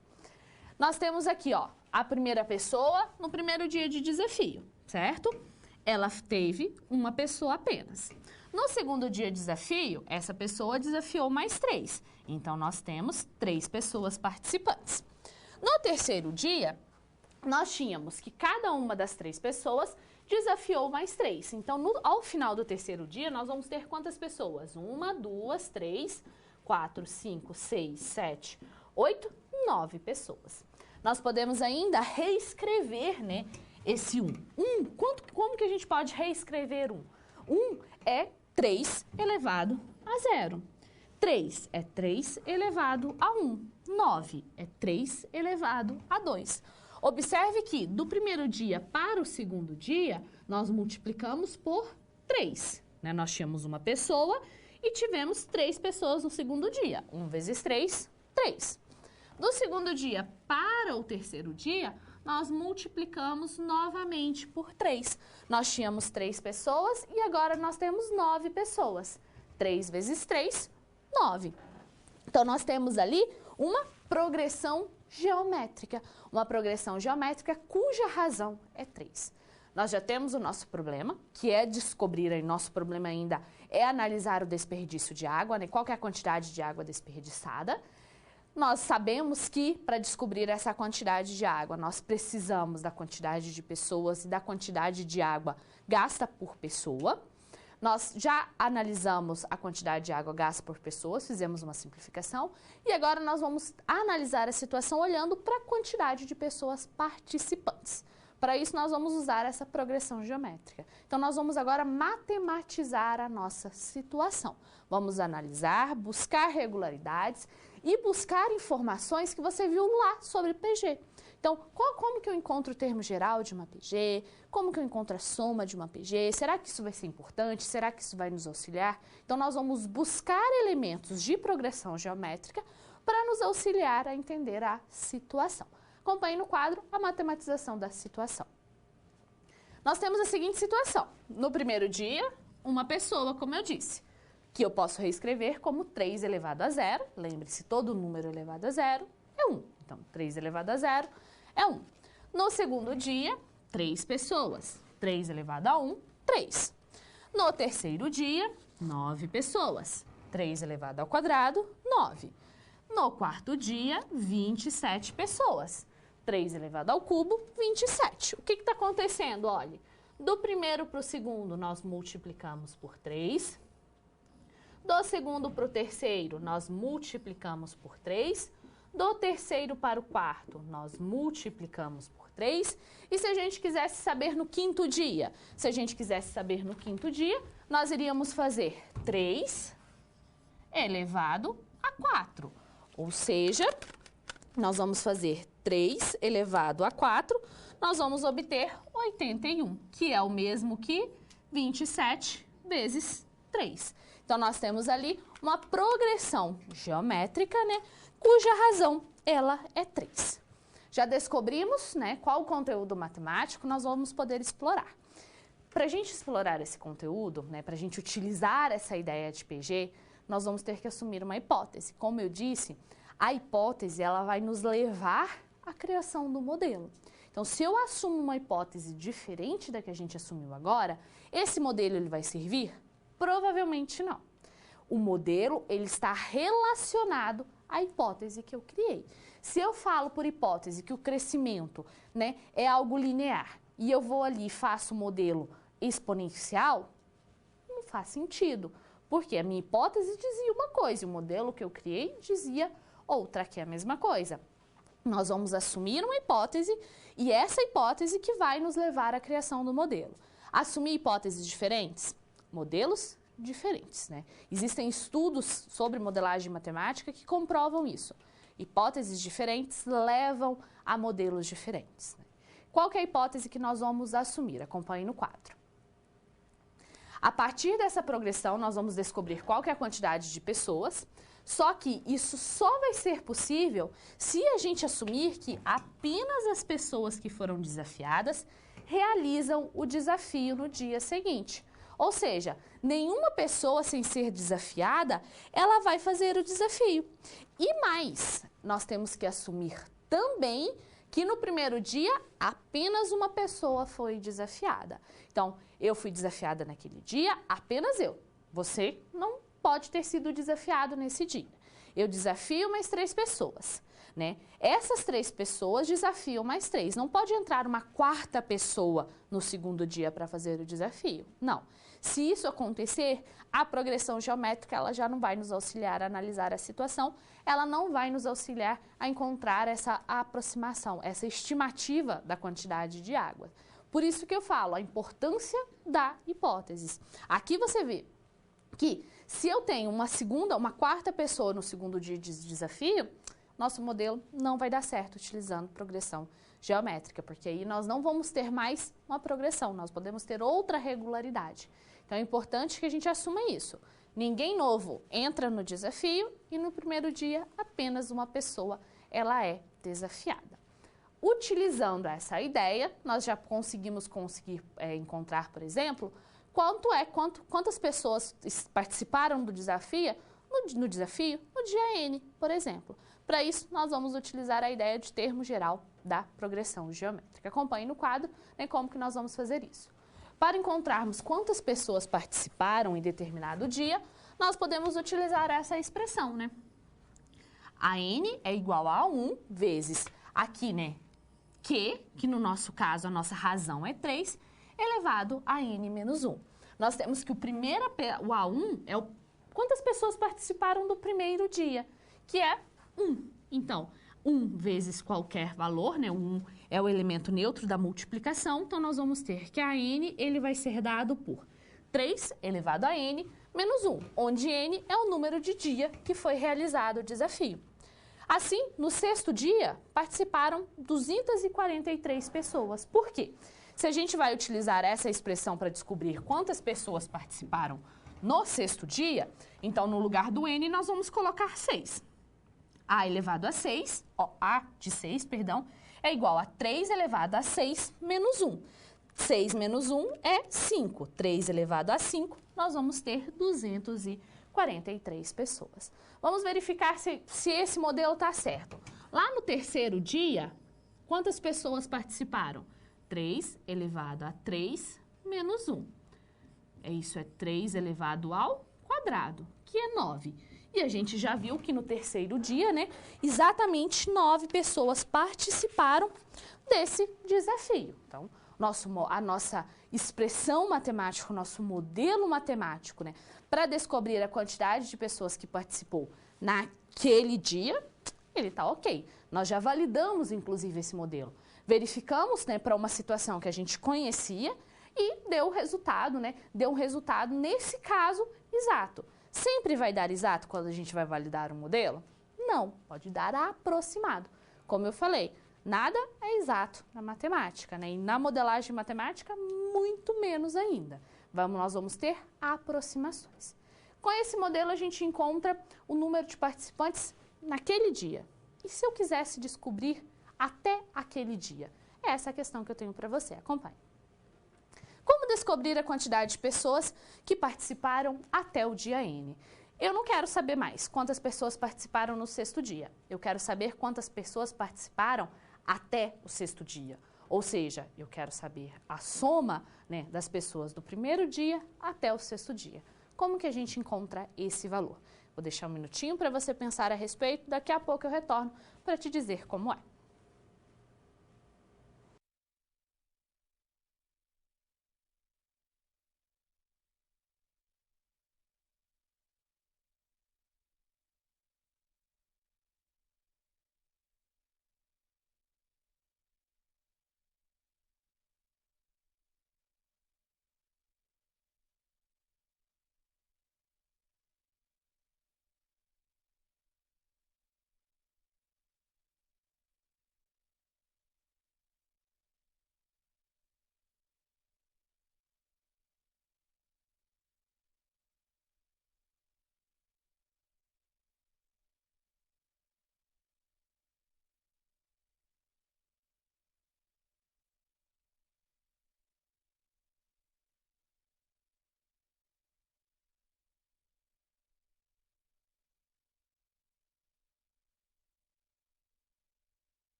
Speaker 1: Nós temos aqui, ó, a primeira pessoa no primeiro dia de desafio, certo? Ela teve uma pessoa apenas. No segundo dia de desafio, essa pessoa desafiou mais 3. Então, nós temos 3 pessoas participantes. No terceiro dia, nós tínhamos que cada uma das 3 pessoas desafiou mais 3. Então, ao final do terceiro dia, nós vamos ter quantas pessoas? 1, 2, 3, 4, 5, 6, 7, 8, 9 pessoas. Nós podemos ainda reescrever, né, esse 1. Como que a gente pode reescrever 1? 1 é 3 elevado a 0. 3 é 3 elevado a 1. 9 é 3 elevado a 2. Observe que do primeiro dia para o segundo dia, nós multiplicamos por 3. Né? Nós tínhamos uma pessoa e tivemos 3 pessoas no segundo dia. 1 vezes 3, 3. Do segundo dia para o terceiro dia, nós multiplicamos novamente por 3. Nós tínhamos 3 pessoas e agora nós temos 9 pessoas. 3 vezes 3, 9. Então, nós temos ali uma progressão geométrica. Uma progressão geométrica cuja razão é 3. Nós já temos o nosso problema, que é descobrir, aí nosso problema ainda é analisar o desperdício de água, né? Qual que é a quantidade de água desperdiçada. Nós sabemos que, para descobrir essa quantidade de água, nós precisamos da quantidade de pessoas e da quantidade de água gasta por pessoa. Nós já analisamos a quantidade de água gasta por pessoa, fizemos uma simplificação. E agora nós vamos analisar a situação olhando para a quantidade de pessoas participantes. Para isso, nós vamos usar essa progressão geométrica. Então, nós vamos agora matematizar a nossa situação. Vamos analisar, buscar regularidades e buscar informações que você viu lá sobre PG. Então, como que eu encontro o termo geral de uma PG? Como que eu encontro a soma de uma PG? Será que isso vai ser importante? Será que isso vai nos auxiliar? Então, nós vamos buscar elementos de progressão geométrica para nos auxiliar a entender a situação. Acompanhe no quadro a matematização da situação. Nós temos a seguinte situação. No primeiro dia, uma pessoa, como eu disse, que eu posso reescrever como 3 elevado a 0. Lembre-se, todo número elevado a 0 é 1. Então, 3 elevado a 0 é 1. No segundo dia, 3 pessoas. 3 elevado a 1, 3. No terceiro dia, 9 pessoas. 3 elevado ao quadrado, 9. No quarto dia, 27 pessoas. 3 elevado ao cubo, 27. O que está acontecendo? Olha, do primeiro para o segundo, nós multiplicamos por 3. Do segundo para o terceiro, nós multiplicamos por 3. Do terceiro para o quarto, nós multiplicamos por 3. E se a gente quisesse saber no quinto dia? Se a gente quisesse saber no quinto dia, nós iríamos fazer 3 elevado a 4. Ou seja, nós vamos fazer 3 elevado a 4, nós vamos obter 81, que é o mesmo que 27 vezes 3. Então, nós temos ali uma progressão geométrica, né, cuja razão, ela é 3. Já descobrimos, né, qual o conteúdo matemático nós vamos poder explorar. Para a gente explorar esse conteúdo, né, para a gente utilizar essa ideia de PG, nós vamos ter que assumir uma hipótese. Como eu disse, a hipótese ela vai nos levar à criação do modelo. Então, se eu assumo uma hipótese diferente da que a gente assumiu agora, esse modelo ele vai servir? Provavelmente não. O modelo ele está relacionado à hipótese que eu criei. Se eu falo por hipótese que o crescimento, né, é algo linear e eu vou ali e faço o modelo exponencial, não faz sentido, porque a minha hipótese dizia uma coisa e o modelo que eu criei dizia outra, que é a mesma coisa. Nós vamos assumir uma hipótese e essa hipótese que vai nos levar à criação do modelo. Assumir hipóteses diferentes, modelos diferentes, né? Existem estudos sobre modelagem matemática que comprovam isso. Hipóteses diferentes levam a modelos diferentes, né? Qual que é a hipótese que nós vamos assumir? Acompanhe no quadro. A partir dessa progressão, nós vamos descobrir qual que é a quantidade de pessoas, só que isso só vai ser possível se a gente assumir que apenas as pessoas que foram desafiadas realizam o desafio no dia seguinte. Ou seja, nenhuma pessoa sem ser desafiada, ela vai fazer o desafio. E mais, nós temos que assumir também que no primeiro dia apenas uma pessoa foi desafiada. Então, eu fui desafiada naquele dia, apenas eu. Você não pode ter sido desafiado nesse dia. Eu desafio mais 3 pessoas, né? Essas 3 pessoas desafiam mais 3. Não pode entrar uma 4ª pessoa no segundo dia para fazer o desafio. Não. Se isso acontecer, a progressão geométrica ela já não vai nos auxiliar a analisar a situação, ela não vai nos auxiliar a encontrar essa aproximação, essa estimativa da quantidade de água. Por isso que eu falo a importância da hipótese. Aqui você vê que se eu tenho uma 4ª pessoa no segundo dia de desafio, nosso modelo não vai dar certo utilizando progressão geométrica, porque aí nós não vamos ter mais uma progressão, nós podemos ter outra regularidade. Então é importante que a gente assuma isso. Ninguém novo entra no desafio e no primeiro dia apenas uma pessoa ela é desafiada. Utilizando essa ideia, nós já conseguimos encontrar, por exemplo, quantas pessoas participaram do desafio no dia N, por exemplo. Para isso, nós vamos utilizar a ideia de termo geral da progressão geométrica. Acompanhe no quadro, né, como que nós vamos fazer isso. Para encontrarmos quantas pessoas participaram em determinado dia, nós podemos utilizar essa expressão, né? A N é igual a 1 vezes aqui, né? Que no nosso caso, a nossa razão é 3, elevado a N menos 1. Nós temos que o A1 é quantas pessoas participaram do primeiro dia, que é 1. Então, 1 vezes qualquer valor, né? 1 é o elemento neutro da multiplicação, então nós vamos ter que a N ele vai ser dado por 3 elevado a N menos 1, onde N é o número de dia que foi realizado o desafio. Assim, no 6º dia, participaram 243 pessoas. Por quê? Se a gente vai utilizar essa expressão para descobrir quantas pessoas participaram no 6º dia, então no lugar do N nós vamos colocar 6. A elevado a 6, A de 6, perdão, é igual a 3 elevado a 6 menos 1. 6 menos 1 é 5. 3 elevado a 5, nós vamos ter 243 pessoas. Vamos verificar se esse modelo está certo. Lá no 3º dia, quantas pessoas participaram? 3 elevado a 3 menos 1. Isso é 3 elevado ao quadrado, que é 9. E a gente já viu que no 3º dia, né, exatamente 9 pessoas participaram desse desafio. Então, a nossa expressão matemática, o nosso modelo matemático, né, para descobrir a quantidade de pessoas que participou naquele dia, ele está ok. Nós já validamos, inclusive, esse modelo. Verificamos, né, para uma situação que a gente conhecia e deu o resultado, né, deu um resultado, nesse caso, exato. Sempre vai dar exato quando a gente vai validar um modelo? Não, pode dar aproximado. Como eu falei, nada é exato na matemática, né? E na modelagem matemática, muito menos ainda. Nós vamos ter aproximações. Com esse modelo, a gente encontra o número de participantes naquele dia. E se eu quisesse descobrir até aquele dia? É essa a questão que eu tenho para você. Acompanhe. Como descobrir a quantidade de pessoas que participaram até o dia N? Eu não quero saber mais quantas pessoas participaram no 6º dia. Eu quero saber quantas pessoas participaram até o 6º dia. Ou seja, eu quero saber a soma, né, das pessoas do primeiro dia até o 6º dia. Como que a gente encontra esse valor? Vou deixar um minutinho para você pensar a respeito. Daqui a pouco eu retorno para te dizer como é.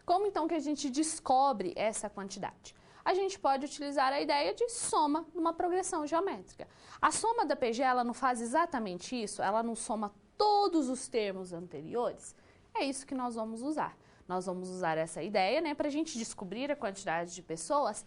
Speaker 1: Como então que a gente descobre essa quantidade? A gente pode utilizar a ideia de soma numa progressão geométrica. A soma da PG, ela não faz exatamente isso? Ela não soma todos os termos anteriores? É isso que nós vamos usar. Nós vamos usar essa ideia, né, para a gente descobrir a quantidade de pessoas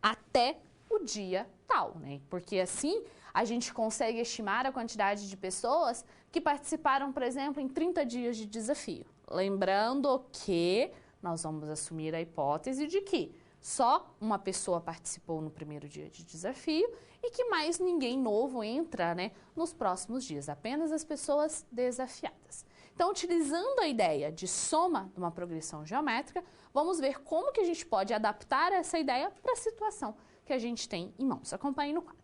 Speaker 1: até o dia tal, né? Porque assim a gente consegue estimar a quantidade de pessoas que participaram, por exemplo, em 30 dias de desafio. Lembrando que nós vamos assumir a hipótese de que só uma pessoa participou no primeiro dia de desafio e que mais ninguém novo entra, né, nos próximos dias, apenas as pessoas desafiadas. Então, utilizando a ideia de soma de uma progressão geométrica, vamos ver como que a gente pode adaptar essa ideia para a situação que a gente tem em mãos. Acompanhe no quadro.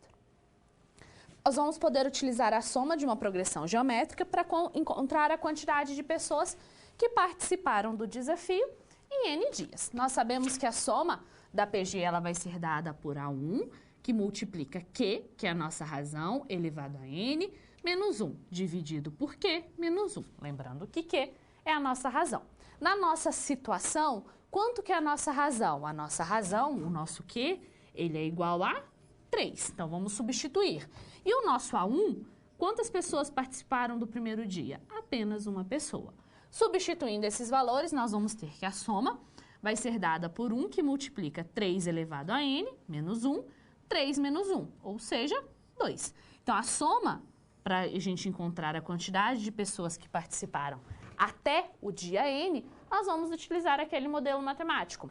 Speaker 1: Nós vamos poder utilizar a soma de uma progressão geométrica para encontrar a quantidade de pessoas que participaram do desafio em N dias. Nós sabemos que a soma da PG ela vai ser dada por A1, que multiplica Q, que é a nossa razão, elevado a N, menos 1, dividido por Q, menos 1. Lembrando que Q é a nossa razão. Na nossa situação, quanto que é a nossa razão? A nossa razão, o nosso Q, ele é igual a 3. Então, vamos substituir. E o nosso A1, quantas pessoas participaram do primeiro dia? Apenas uma pessoa. Substituindo esses valores, nós vamos ter que a soma vai ser dada por 1, que multiplica 3 elevado a N, menos 1, 3 menos 1, ou seja, 2. Então, a soma, para a gente encontrar a quantidade de pessoas que participaram até o dia N, nós vamos utilizar aquele modelo matemático,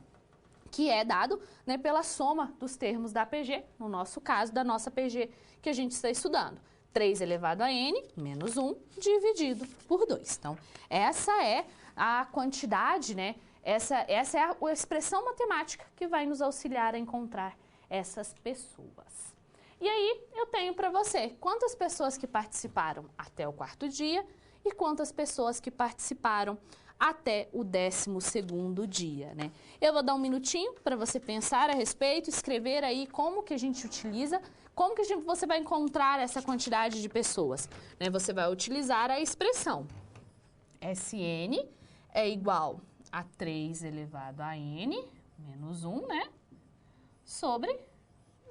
Speaker 1: que é dado, né, pela soma dos termos da PG, no nosso caso, da nossa PG que a gente está estudando. 3 elevado a N, menos 1, dividido por 2. Então, essa é a quantidade, né? Essa é a expressão matemática que vai nos auxiliar a encontrar essas pessoas. E aí, eu tenho para você quantas pessoas que participaram até o quarto dia e quantas pessoas que participaram até o 12º dia, né? Eu vou dar um minutinho para você pensar a respeito, escrever aí como que a gente utiliza, como que você vai encontrar essa quantidade de pessoas, né? Você vai utilizar a expressão Sn é igual a 3 elevado a N menos 1, né? Sobre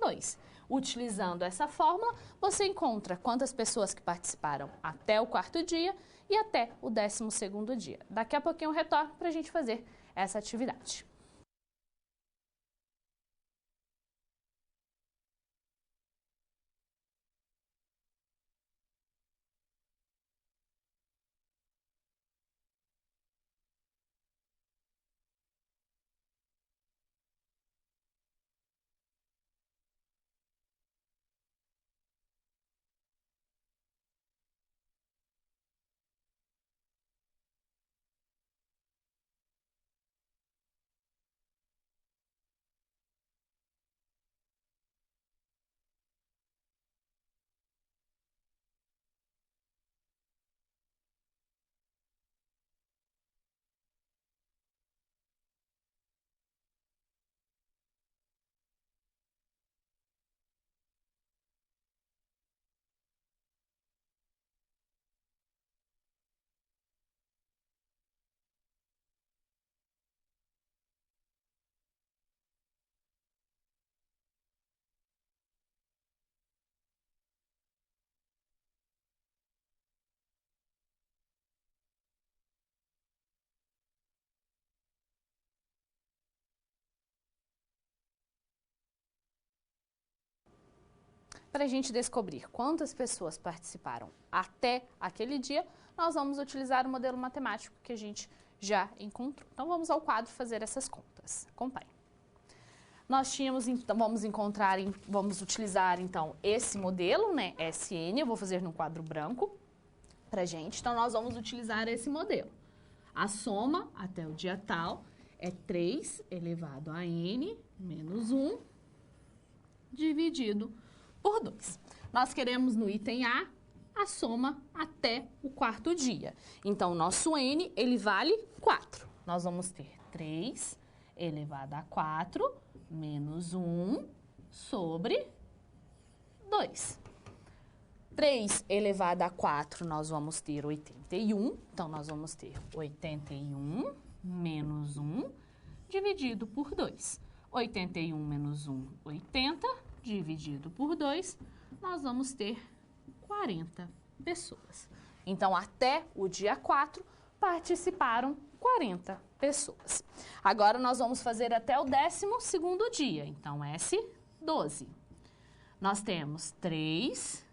Speaker 1: 2. Utilizando essa fórmula, você encontra quantas pessoas que participaram até o quarto dia e até o 12º dia. Daqui a pouquinho eu retorno para a gente fazer essa atividade. Para a gente descobrir quantas pessoas participaram até aquele dia, nós vamos utilizar o modelo matemático que a gente já encontrou. Então, vamos ao quadro fazer essas contas. Acompanhe. Nós tínhamos, então, vamos utilizar, então, esse modelo, né, Sn, eu vou fazer no quadro branco para a gente. Então, nós vamos utilizar esse modelo. A soma até o dia tal é 3 elevado a N menos 1 dividido por 2. Nós queremos no item A soma até o quarto dia. Então, o nosso N, ele vale 4. Nós vamos ter 3 elevado a 4 menos 1 sobre 2. 3 elevado a 4, nós vamos ter 81. Então, nós vamos ter 81 menos 1 dividido por 2. 81 menos 1, 80, dividido por 2, nós vamos ter 40 pessoas. Então, até o dia 4, participaram 40 pessoas. Agora, nós vamos fazer até o 12º dia. Então, S12. Nós temos 3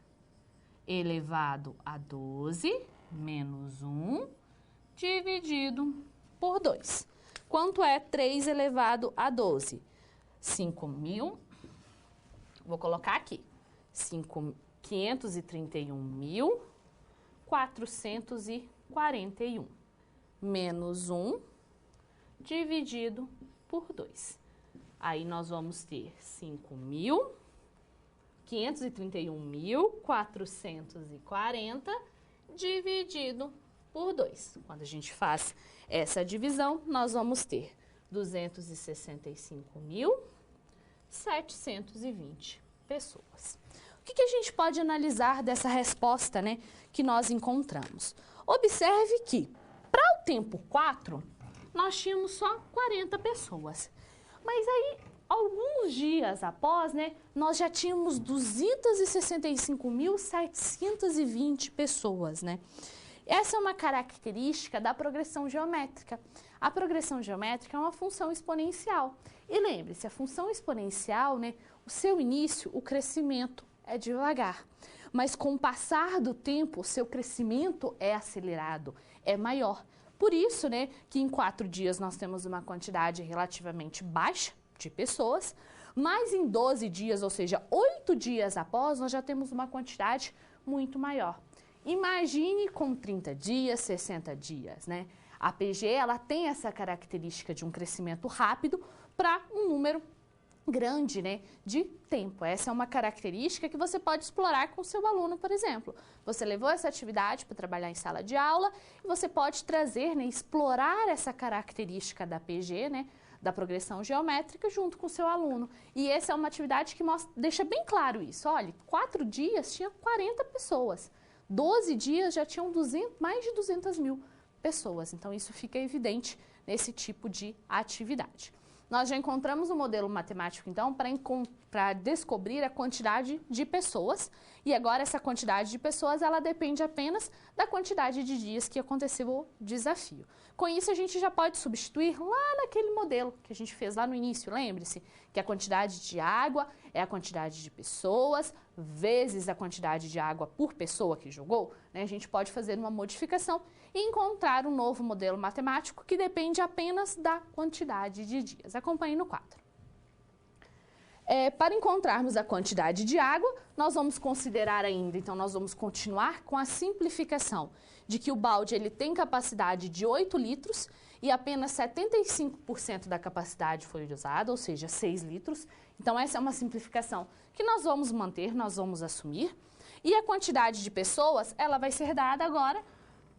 Speaker 1: elevado a 12 menos 1 dividido por 2. Quanto é 3 elevado a 12? 5.000, vou colocar aqui, 531.441 menos 1 dividido por 2. Aí nós vamos ter 531.440 dividido por 2. Quando a gente faz essa divisão, nós vamos ter 265.720 pessoas. O que a gente pode analisar dessa resposta, né, que nós encontramos? Observe que, para o tempo 4, nós tínhamos só 40 pessoas. Mas aí, alguns dias após, né, nós já tínhamos 265.720 pessoas, né? Essa é uma característica da progressão geométrica. A progressão geométrica é uma função exponencial. E lembre-se, a função exponencial, né, o seu início, o crescimento é devagar. Mas com o passar do tempo, o seu crescimento é acelerado, é maior. Por isso, né, que em 4 dias nós temos uma quantidade relativamente baixa de pessoas, mas em 12 dias, ou seja, 8 dias após, nós já temos uma quantidade muito maior. Imagine com 30 dias, 60 dias, né? A PG, ela tem essa característica de um crescimento rápido para um número grande, né, de tempo. Essa é uma característica que você pode explorar com o seu aluno, por exemplo. Você levou essa atividade para trabalhar em sala de aula e você pode trazer, né, explorar essa característica da PG, né, da progressão geométrica junto com o seu aluno. E essa é uma atividade que deixa bem claro isso. Olha, 4 dias tinha 40 pessoas. 12 dias já tinham mais de 200 mil pessoas. Então, isso fica evidente nesse tipo de atividade. Nós já encontramos um modelo matemático, então, para descobrir a quantidade de pessoas. E agora, essa quantidade de pessoas, ela depende apenas da quantidade de dias que aconteceu o desafio. Com isso, a gente já pode substituir lá naquele modelo que a gente fez lá no início. Lembre-se que a quantidade de água é a quantidade de pessoas vezes a quantidade de água por pessoa que jogou, né? A gente pode fazer uma modificação e encontrar um novo modelo matemático que depende apenas da quantidade de dias. Acompanhe no quadro. Para encontrarmos a quantidade de água, nós vamos considerar ainda, então nós vamos continuar com a simplificação de que o balde ele tem capacidade de 8 litros e apenas 75% da capacidade foi usada, ou seja, 6 litros. Então, essa é uma simplificação que nós vamos manter, nós vamos assumir. E a quantidade de pessoas, ela vai ser dada agora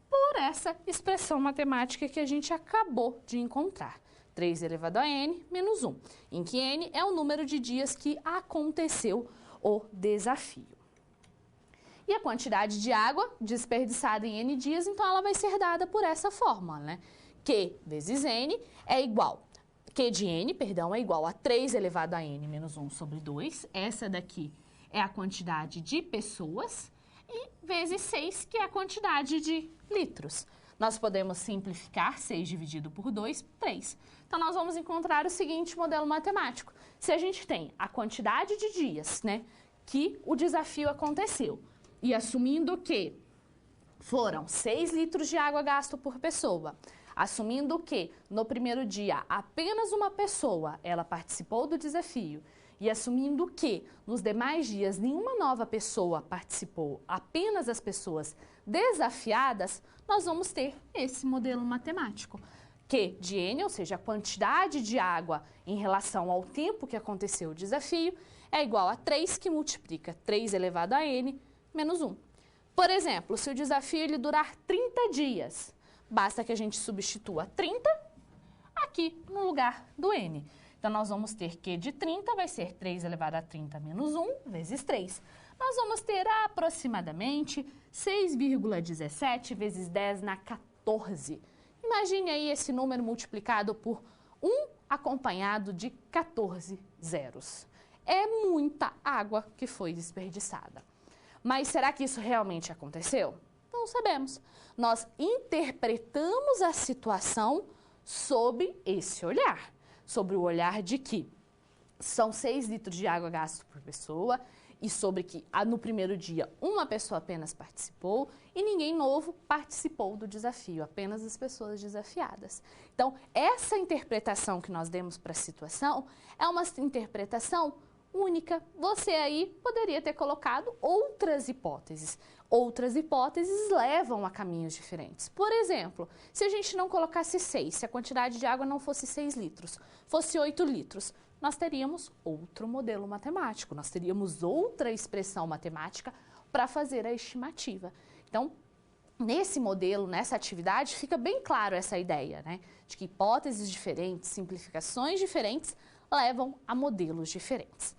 Speaker 1: por essa expressão matemática que a gente acabou de encontrar. 3 elevado a n menos 1, em que n é o número de dias que aconteceu o desafio. E a quantidade de água desperdiçada em n dias, então ela vai ser dada por essa fórmula, né? Q vezes n é igual, Q de n, perdão, é igual a 3 elevado a n menos 1 sobre 2. Essa daqui é a quantidade de pessoas, e vezes 6, que é a quantidade de litros. Nós podemos simplificar 6 dividido por 2, 3. Então, nós vamos encontrar o seguinte modelo matemático. Se a gente tem a quantidade de dias, né, que o desafio aconteceu, e assumindo que foram 6 litros de água gasto por pessoa, assumindo que no primeiro dia apenas uma pessoa ela participou do desafio, e assumindo que nos demais dias nenhuma nova pessoa participou, apenas as pessoas desafiadas, nós vamos ter esse modelo matemático. Q de n, ou seja, a quantidade de água em relação ao tempo que aconteceu o desafio, é igual a 3, que multiplica 3 elevado a n menos 1. Por exemplo, se o desafio ele durar 30 dias, basta que a gente substitua 30 aqui no lugar do n. Então, nós vamos ter Q de 30 vai ser 3 elevado a 30 menos 1 vezes 3. Nós vamos ter aproximadamente 6,17 vezes 10 na 14. Imagine aí esse número multiplicado por 1 acompanhado de 14 zeros. É muita água que foi desperdiçada. Mas será que isso realmente aconteceu? Não sabemos. Nós interpretamos a situação sob esse olhar. Sobre o olhar de que são 6 litros de água gastos por pessoa e sobre que no primeiro dia uma pessoa apenas participou e ninguém novo participou do desafio, apenas as pessoas desafiadas. Então, essa interpretação que nós demos para a situação é uma interpretação única. Você aí poderia ter colocado outras hipóteses. Outras hipóteses levam a caminhos diferentes. Por exemplo, se a gente não colocasse 6, se a quantidade de água não fosse 6 litros, fosse 8 litros, nós teríamos outro modelo matemático, nós teríamos outra expressão matemática para fazer a estimativa. Então, nesse modelo, nessa atividade, fica bem claro essa ideia, né? De que hipóteses diferentes, simplificações diferentes, levam a modelos diferentes.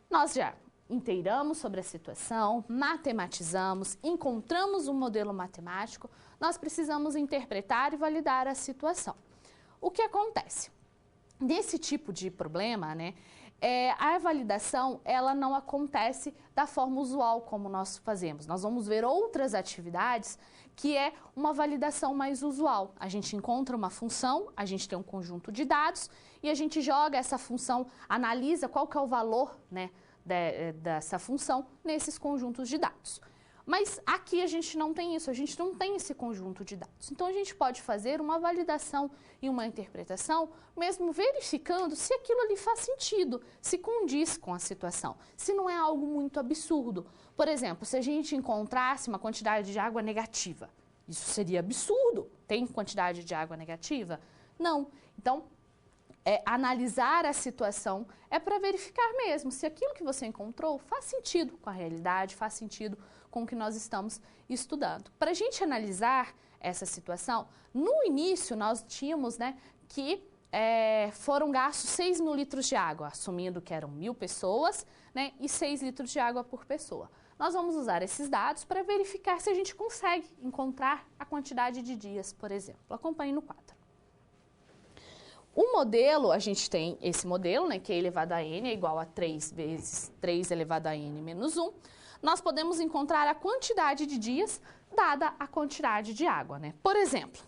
Speaker 1: Nós já inteiramos sobre a situação, matematizamos, encontramos um modelo matemático, nós precisamos interpretar e validar a situação. O que acontece? Nesse tipo de problema, né, a validação ela não acontece da forma usual como nós fazemos. Nós vamos ver outras atividades que é uma validação mais usual. A gente encontra uma função, a gente tem um conjunto de dados e a gente joga essa função, analisa qual que é o valor, né, dessa função nesses conjuntos de dados. Mas aqui a gente não tem isso, a gente não tem esse conjunto de dados. Então, a gente pode fazer uma validação e uma interpretação, mesmo verificando se aquilo ali faz sentido, se condiz com a situação, se não é algo muito absurdo. Por exemplo, se a gente encontrasse uma quantidade de água negativa, isso seria absurdo. Tem quantidade de água negativa? Não. Então, analisar a situação é para verificar mesmo se aquilo que você encontrou faz sentido com a realidade, faz sentido com o que nós estamos estudando. Para a gente analisar essa situação, no início nós tínhamos, né, que foram gastos 6 mil litros de água, assumindo que eram 1.000 pessoas, né, e 6 litros de água por pessoa. Nós vamos usar esses dados para verificar se a gente consegue encontrar a quantidade de dias, por exemplo. Acompanhe no quadro. O modelo, a gente tem esse modelo, né, que é elevado a n é igual a 3 vezes 3 elevado a n menos 1. Nós podemos encontrar a quantidade de dias dada a quantidade de água, né? Por exemplo,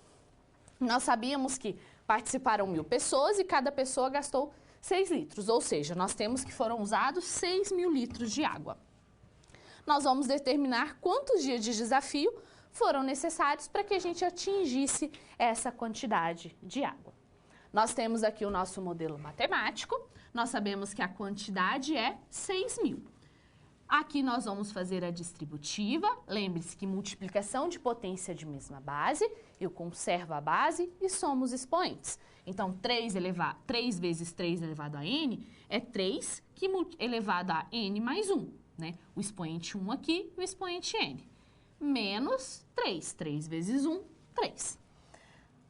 Speaker 1: nós sabíamos que participaram 1.000 pessoas e cada pessoa gastou 6 litros, ou seja, nós temos que foram usados 6.000 litros de água. Nós vamos determinar quantos dias de desafio foram necessários para que a gente atingisse essa quantidade de água. Nós temos aqui o nosso modelo matemático, nós sabemos que a quantidade é 6.000. Aqui nós vamos fazer a distributiva, lembre-se que multiplicação de potência de mesma base, eu conservo a base e somo os expoentes. Então, 3 vezes 3 elevado a n é 3 elevado a n mais 1, né? O expoente 1 aqui e o expoente n. Menos 3, 3 vezes 1, 3.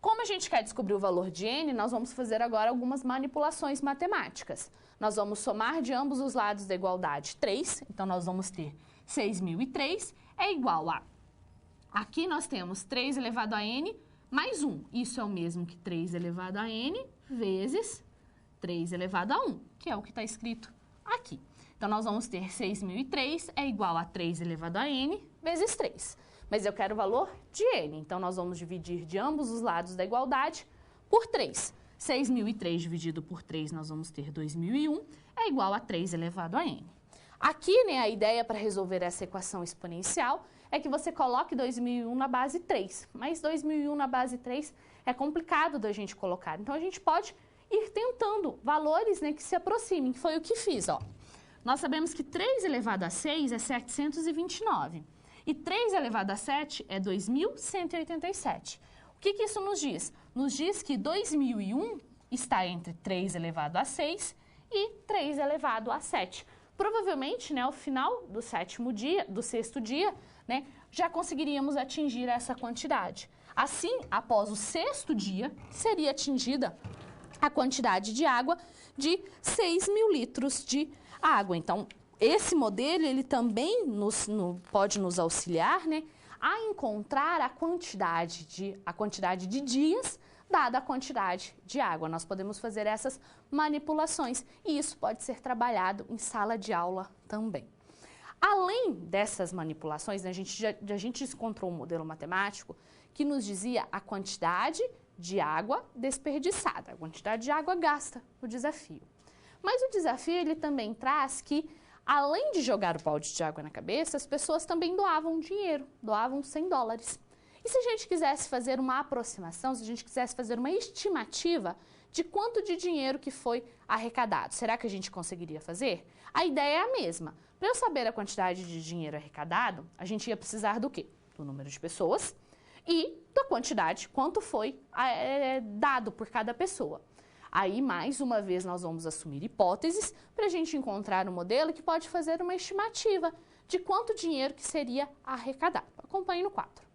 Speaker 1: Como a gente quer descobrir o valor de n, nós vamos fazer agora algumas manipulações matemáticas. Nós vamos somar de ambos os lados da igualdade 3, então nós vamos ter 6.003 é igual a... Aqui nós temos 3 elevado a n mais 1. Isso é o mesmo que 3 elevado a n vezes 3 elevado a 1, que é o que está escrito aqui. Então, nós vamos ter 6.003 é igual a 3 elevado a n vezes 3. Mas eu quero o valor de n, então nós vamos dividir de ambos os lados da igualdade por 3. 6.003 dividido por 3, nós vamos ter 2.001, é igual a 3 elevado a n. Aqui, né, a ideia para resolver essa equação exponencial é que você coloque 2.001 na base 3, mas 2.001 na base 3 é complicado da gente colocar. Então, a gente pode ir tentando valores, né, que se aproximem, que foi o que fiz, ó. Nós sabemos que 3 elevado a 6 é 729 e 3 elevado a 7 é 2.187. O que isso nos diz? Nos diz que 2001 está entre 3 elevado a 6 e 3 elevado a 7. Provavelmente, né, ao final do sexto dia, né, já conseguiríamos atingir essa quantidade. Assim, após o sexto dia, seria atingida a quantidade de água de 6.000 litros de água. Então, esse modelo, ele também pode nos auxiliar, né, a encontrar a quantidade de dias dada a quantidade de água. Nós podemos fazer essas manipulações e isso pode ser trabalhado em sala de aula também. Além dessas manipulações, a gente encontrou um modelo matemático que nos dizia a quantidade de água desperdiçada, a quantidade de água gasta no desafio. Mas o desafio ele também traz que, além de jogar o balde de água na cabeça, as pessoas também doavam dinheiro, doavam $100. E se a gente quisesse fazer uma aproximação, se a gente quisesse fazer uma estimativa de quanto de dinheiro que foi arrecadado, será que a gente conseguiria fazer? A ideia é a mesma. Para eu saber a quantidade de dinheiro arrecadado, a gente ia precisar do quê? Do número de pessoas e da quantidade, quanto foi dado por cada pessoa. Aí, mais uma vez, nós vamos assumir hipóteses para a gente encontrar um modelo que pode fazer uma estimativa de quanto dinheiro que seria arrecadado. Acompanhe no quadro.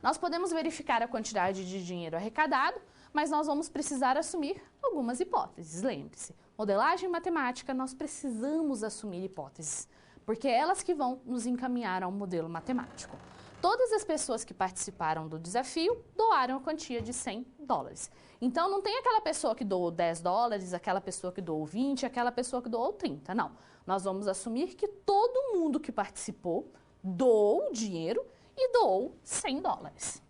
Speaker 1: Nós podemos verificar a quantidade de dinheiro arrecadado, mas nós vamos precisar assumir algumas hipóteses. Lembre-se, modelagem matemática, nós precisamos assumir hipóteses, porque é elas que vão nos encaminhar a um modelo matemático. Todas as pessoas que participaram do desafio doaram a quantia de $100. Então, não tem aquela pessoa que doou $10, aquela pessoa que doou 20, aquela pessoa que doou 30, não. Nós vamos assumir que todo mundo que participou doou dinheiro e doou $100.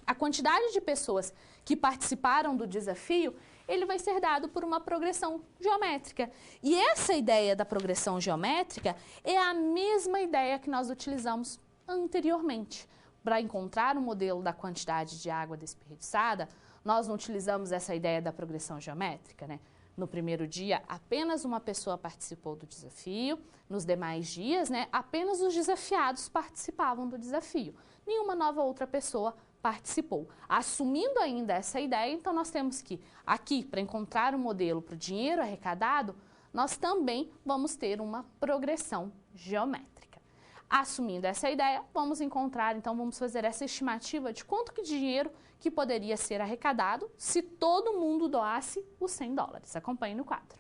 Speaker 1: A quantidade de pessoas que participaram do desafio, ele vai ser dado por uma progressão geométrica. E essa ideia da progressão geométrica é a mesma ideia que nós utilizamos anteriormente. Para encontrar o modelo da quantidade de água desperdiçada, nós não utilizamos essa ideia da progressão geométrica, né? No primeiro dia, apenas uma pessoa participou do desafio. Nos demais dias, né, apenas os desafiados participavam do desafio. Nenhuma nova outra pessoa participou. Assumindo ainda essa ideia, então nós temos que, aqui, para encontrar um modelo para o dinheiro arrecadado, nós também vamos ter uma progressão geométrica. Assumindo essa ideia, vamos encontrar, então vamos fazer essa estimativa de quanto que dinheiro que poderia ser arrecadado se todo mundo doasse os $100. Acompanhe no quadro.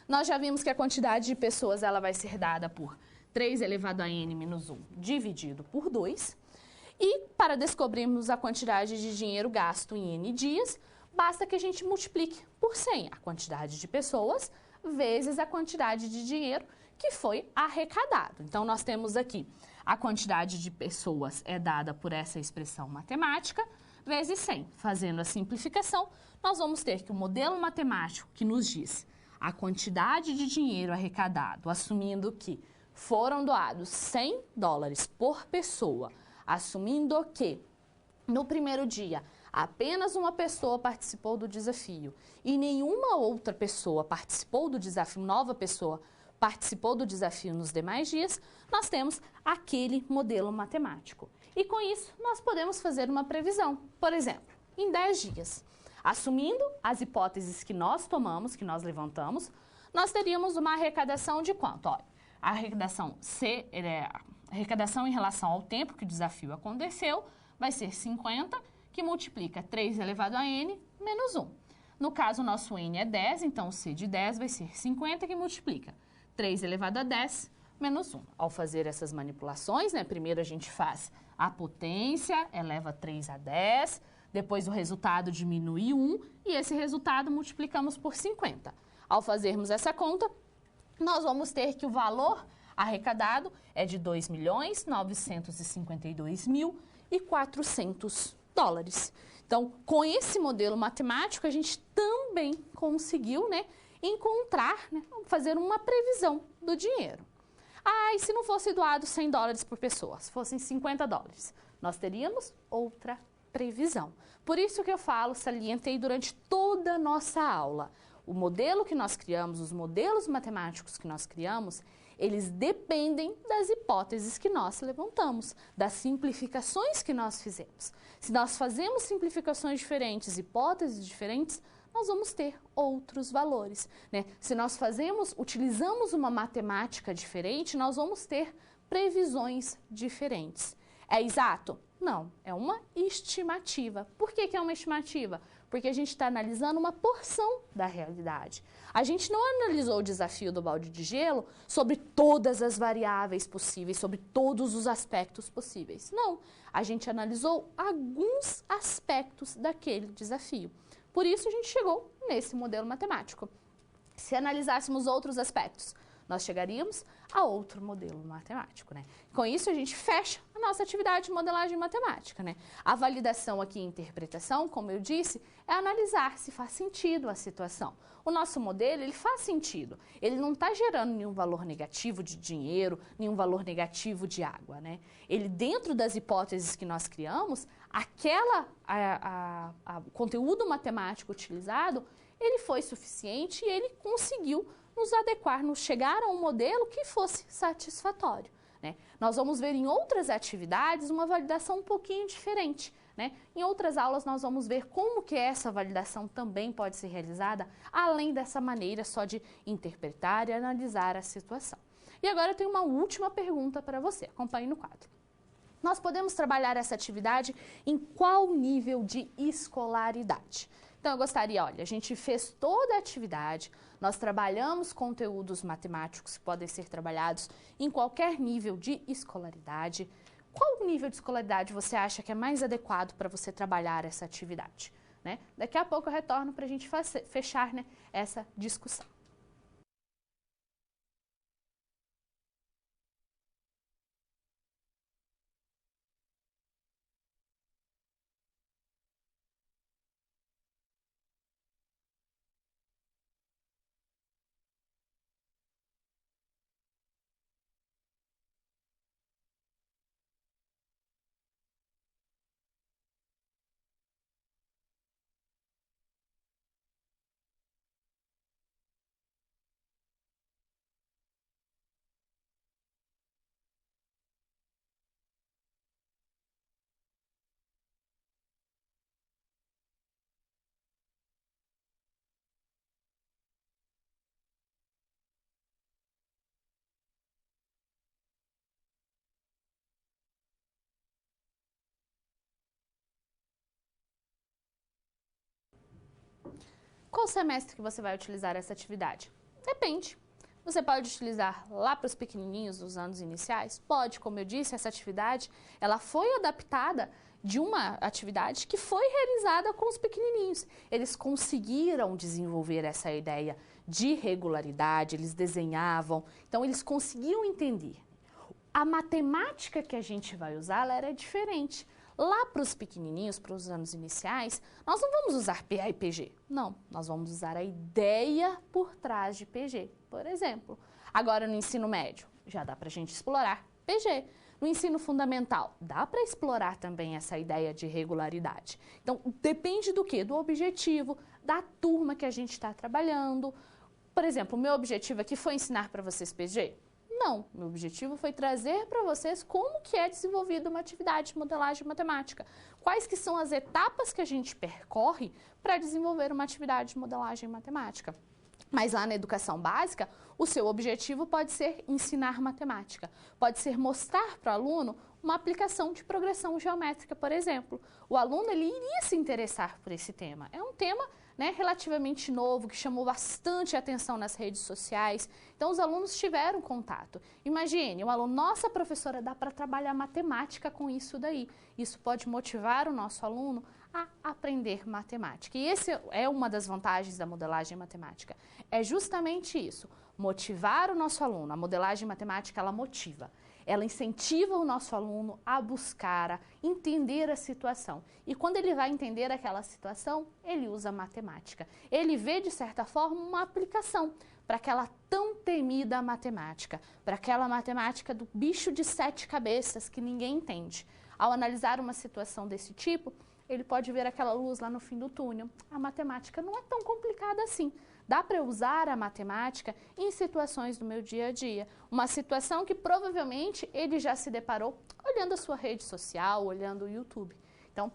Speaker 1: Nós já vimos que a quantidade de pessoas ela vai ser dada por 3 elevado a n menos 1 dividido por 2. E para descobrirmos a quantidade de dinheiro gasto em n dias, basta que a gente multiplique por 100 a quantidade de pessoas vezes a quantidade de dinheiro que foi arrecadado. Então, nós temos aqui a quantidade de pessoas é dada por essa expressão matemática, vezes 100. Fazendo a simplificação, nós vamos ter que o modelo matemático que nos diz a quantidade de dinheiro arrecadado, assumindo que foram doados $100 por pessoa, assumindo que no primeiro dia apenas uma pessoa participou do desafio e nenhuma outra pessoa participou do desafio, nova pessoa participou do desafio nos demais dias, nós temos aquele modelo matemático. E com isso, nós podemos fazer uma previsão. Por exemplo, em 10 dias, assumindo as hipóteses que nós tomamos, que nós levantamos, nós teríamos uma arrecadação de quanto? Olha, a arrecadação em relação ao tempo que o desafio aconteceu vai ser 50, que multiplica 3 elevado a n menos 1. No caso, o nosso n é 10, então o c de 10 vai ser 50, que multiplica 3 elevado a 10 menos 1. Ao fazer essas manipulações, né, primeiro a gente faz a potência, eleva 3 a 10, depois o resultado diminui 1 e esse resultado multiplicamos por 50. Ao fazermos essa conta, nós vamos ter que o valor arrecadado é de $2.952.400. Então, com esse modelo matemático, a gente também conseguiu, né, encontrar, né, fazer uma previsão do dinheiro. Ah, e se não fosse doado $100 por pessoa, se fossem $50, nós teríamos outra previsão. Por isso que eu falo, salientei durante toda a nossa aula. O modelo que nós criamos, os modelos matemáticos que nós criamos, eles dependem das hipóteses que nós levantamos, das simplificações que nós fizemos. Se nós fazemos simplificações diferentes, hipóteses diferentes, nós vamos ter outros valores, né? Se nós utilizamos uma matemática diferente, nós vamos ter previsões diferentes. É exato? Não, é uma estimativa. Por que que é uma estimativa? Porque a gente está analisando uma porção da realidade. A gente não analisou o desafio do balde de gelo sobre todas as variáveis possíveis, sobre todos os aspectos possíveis. Não, a gente analisou alguns aspectos daquele desafio. Por isso a gente chegou nesse modelo matemático. Se analisássemos outros aspectos, nós chegaríamos a outro modelo matemático, né? Com isso, a gente fecha a nossa atividade de modelagem matemática, né? A validação aqui em interpretação, como eu disse, é analisar se faz sentido a situação. O nosso modelo, ele faz sentido. Ele não está gerando nenhum valor negativo de dinheiro, nenhum valor negativo de água, né? Ele, dentro das hipóteses que nós criamos, o conteúdo matemático utilizado, ele foi suficiente e ele conseguiu nos adequar, nos chegar a um modelo que fosse satisfatório, né? Nós vamos ver em outras atividades uma validação um pouquinho diferente, né? Em outras aulas nós vamos ver como que essa validação também pode ser realizada, além dessa maneira só de interpretar e analisar a situação. E agora eu tenho uma última pergunta para você, acompanhe no quadro. Nós podemos trabalhar essa atividade em qual nível de escolaridade? Então, eu gostaria, olha, a gente fez toda a atividade, nós trabalhamos conteúdos matemáticos que podem ser trabalhados em qualquer nível de escolaridade. Qual nível de escolaridade você acha que é mais adequado para você trabalhar essa atividade, né? Daqui a pouco eu retorno para a gente fechar, né, essa discussão. Qual semestre que você vai utilizar essa atividade? Depende. Você pode utilizar lá para os pequenininhos, nos anos iniciais? Pode, como eu disse, essa atividade ela foi adaptada de uma atividade que foi realizada com os pequenininhos. Eles conseguiram desenvolver essa ideia de regularidade, eles desenhavam, então eles conseguiam entender. A matemática que a gente vai usar, ela era diferente. Lá para os pequenininhos, para os anos iniciais, nós não vamos usar PA e PG. Não, nós vamos usar a ideia por trás de PG, por exemplo. Agora, no ensino médio, já dá para a gente explorar PG. No ensino fundamental, dá para explorar também essa ideia de regularidade. Então, depende do quê? Do objetivo, da turma que a gente está trabalhando. Por exemplo, o meu objetivo aqui foi ensinar para vocês PG? Não, meu objetivo foi trazer para vocês como que é desenvolvida uma atividade de modelagem matemática. Quais que são as etapas que a gente percorre para desenvolver uma atividade de modelagem matemática. Mas lá na educação básica, o seu objetivo pode ser ensinar matemática, pode ser mostrar para o aluno uma aplicação de progressão geométrica, por exemplo. O aluno ele iria se interessar por esse tema. É um tema, né, relativamente novo, que chamou bastante atenção nas redes sociais. Então, os alunos tiveram contato. Imagine, um aluno, nossa professora, dá para trabalhar matemática com isso daí. Isso pode motivar o nosso aluno a aprender matemática. E essa é uma das vantagens da modelagem matemática. É justamente isso, motivar o nosso aluno. A modelagem matemática, ela motiva. Ela incentiva o nosso aluno a buscar, a entender a situação. E quando ele vai entender aquela situação, ele usa a matemática. Ele vê, de certa forma, uma aplicação para aquela tão temida matemática, para aquela matemática do bicho de 7 cabeças que ninguém entende. Ao analisar uma situação desse tipo, ele pode ver aquela luz lá no fim do túnel. A matemática não é tão complicada assim. Dá para usar a matemática em situações do meu dia a dia. Uma situação que provavelmente ele já se deparou olhando a sua rede social, olhando o YouTube. Então,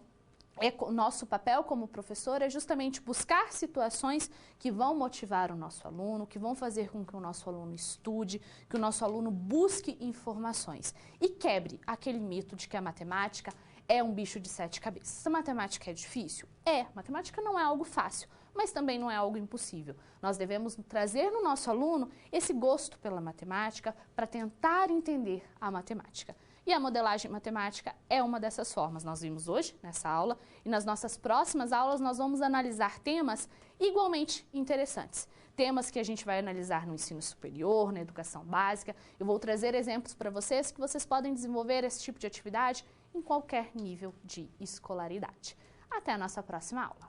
Speaker 1: Nosso papel como professor é justamente buscar situações que vão motivar o nosso aluno, que vão fazer com que o nosso aluno estude, que o nosso aluno busque informações e quebre aquele mito de que a matemática é um bicho de 7 cabeças. A matemática é difícil? Matemática não é algo fácil, mas também não é algo impossível. Nós devemos trazer no nosso aluno esse gosto pela matemática para tentar entender a matemática. E a modelagem matemática é uma dessas formas. Nós vimos hoje, nessa aula, e nas nossas próximas aulas nós vamos analisar temas igualmente interessantes. Temas que a gente vai analisar no ensino superior, na educação básica. Eu vou trazer exemplos para vocês que vocês podem desenvolver esse tipo de atividade em qualquer nível de escolaridade. Até a nossa próxima aula.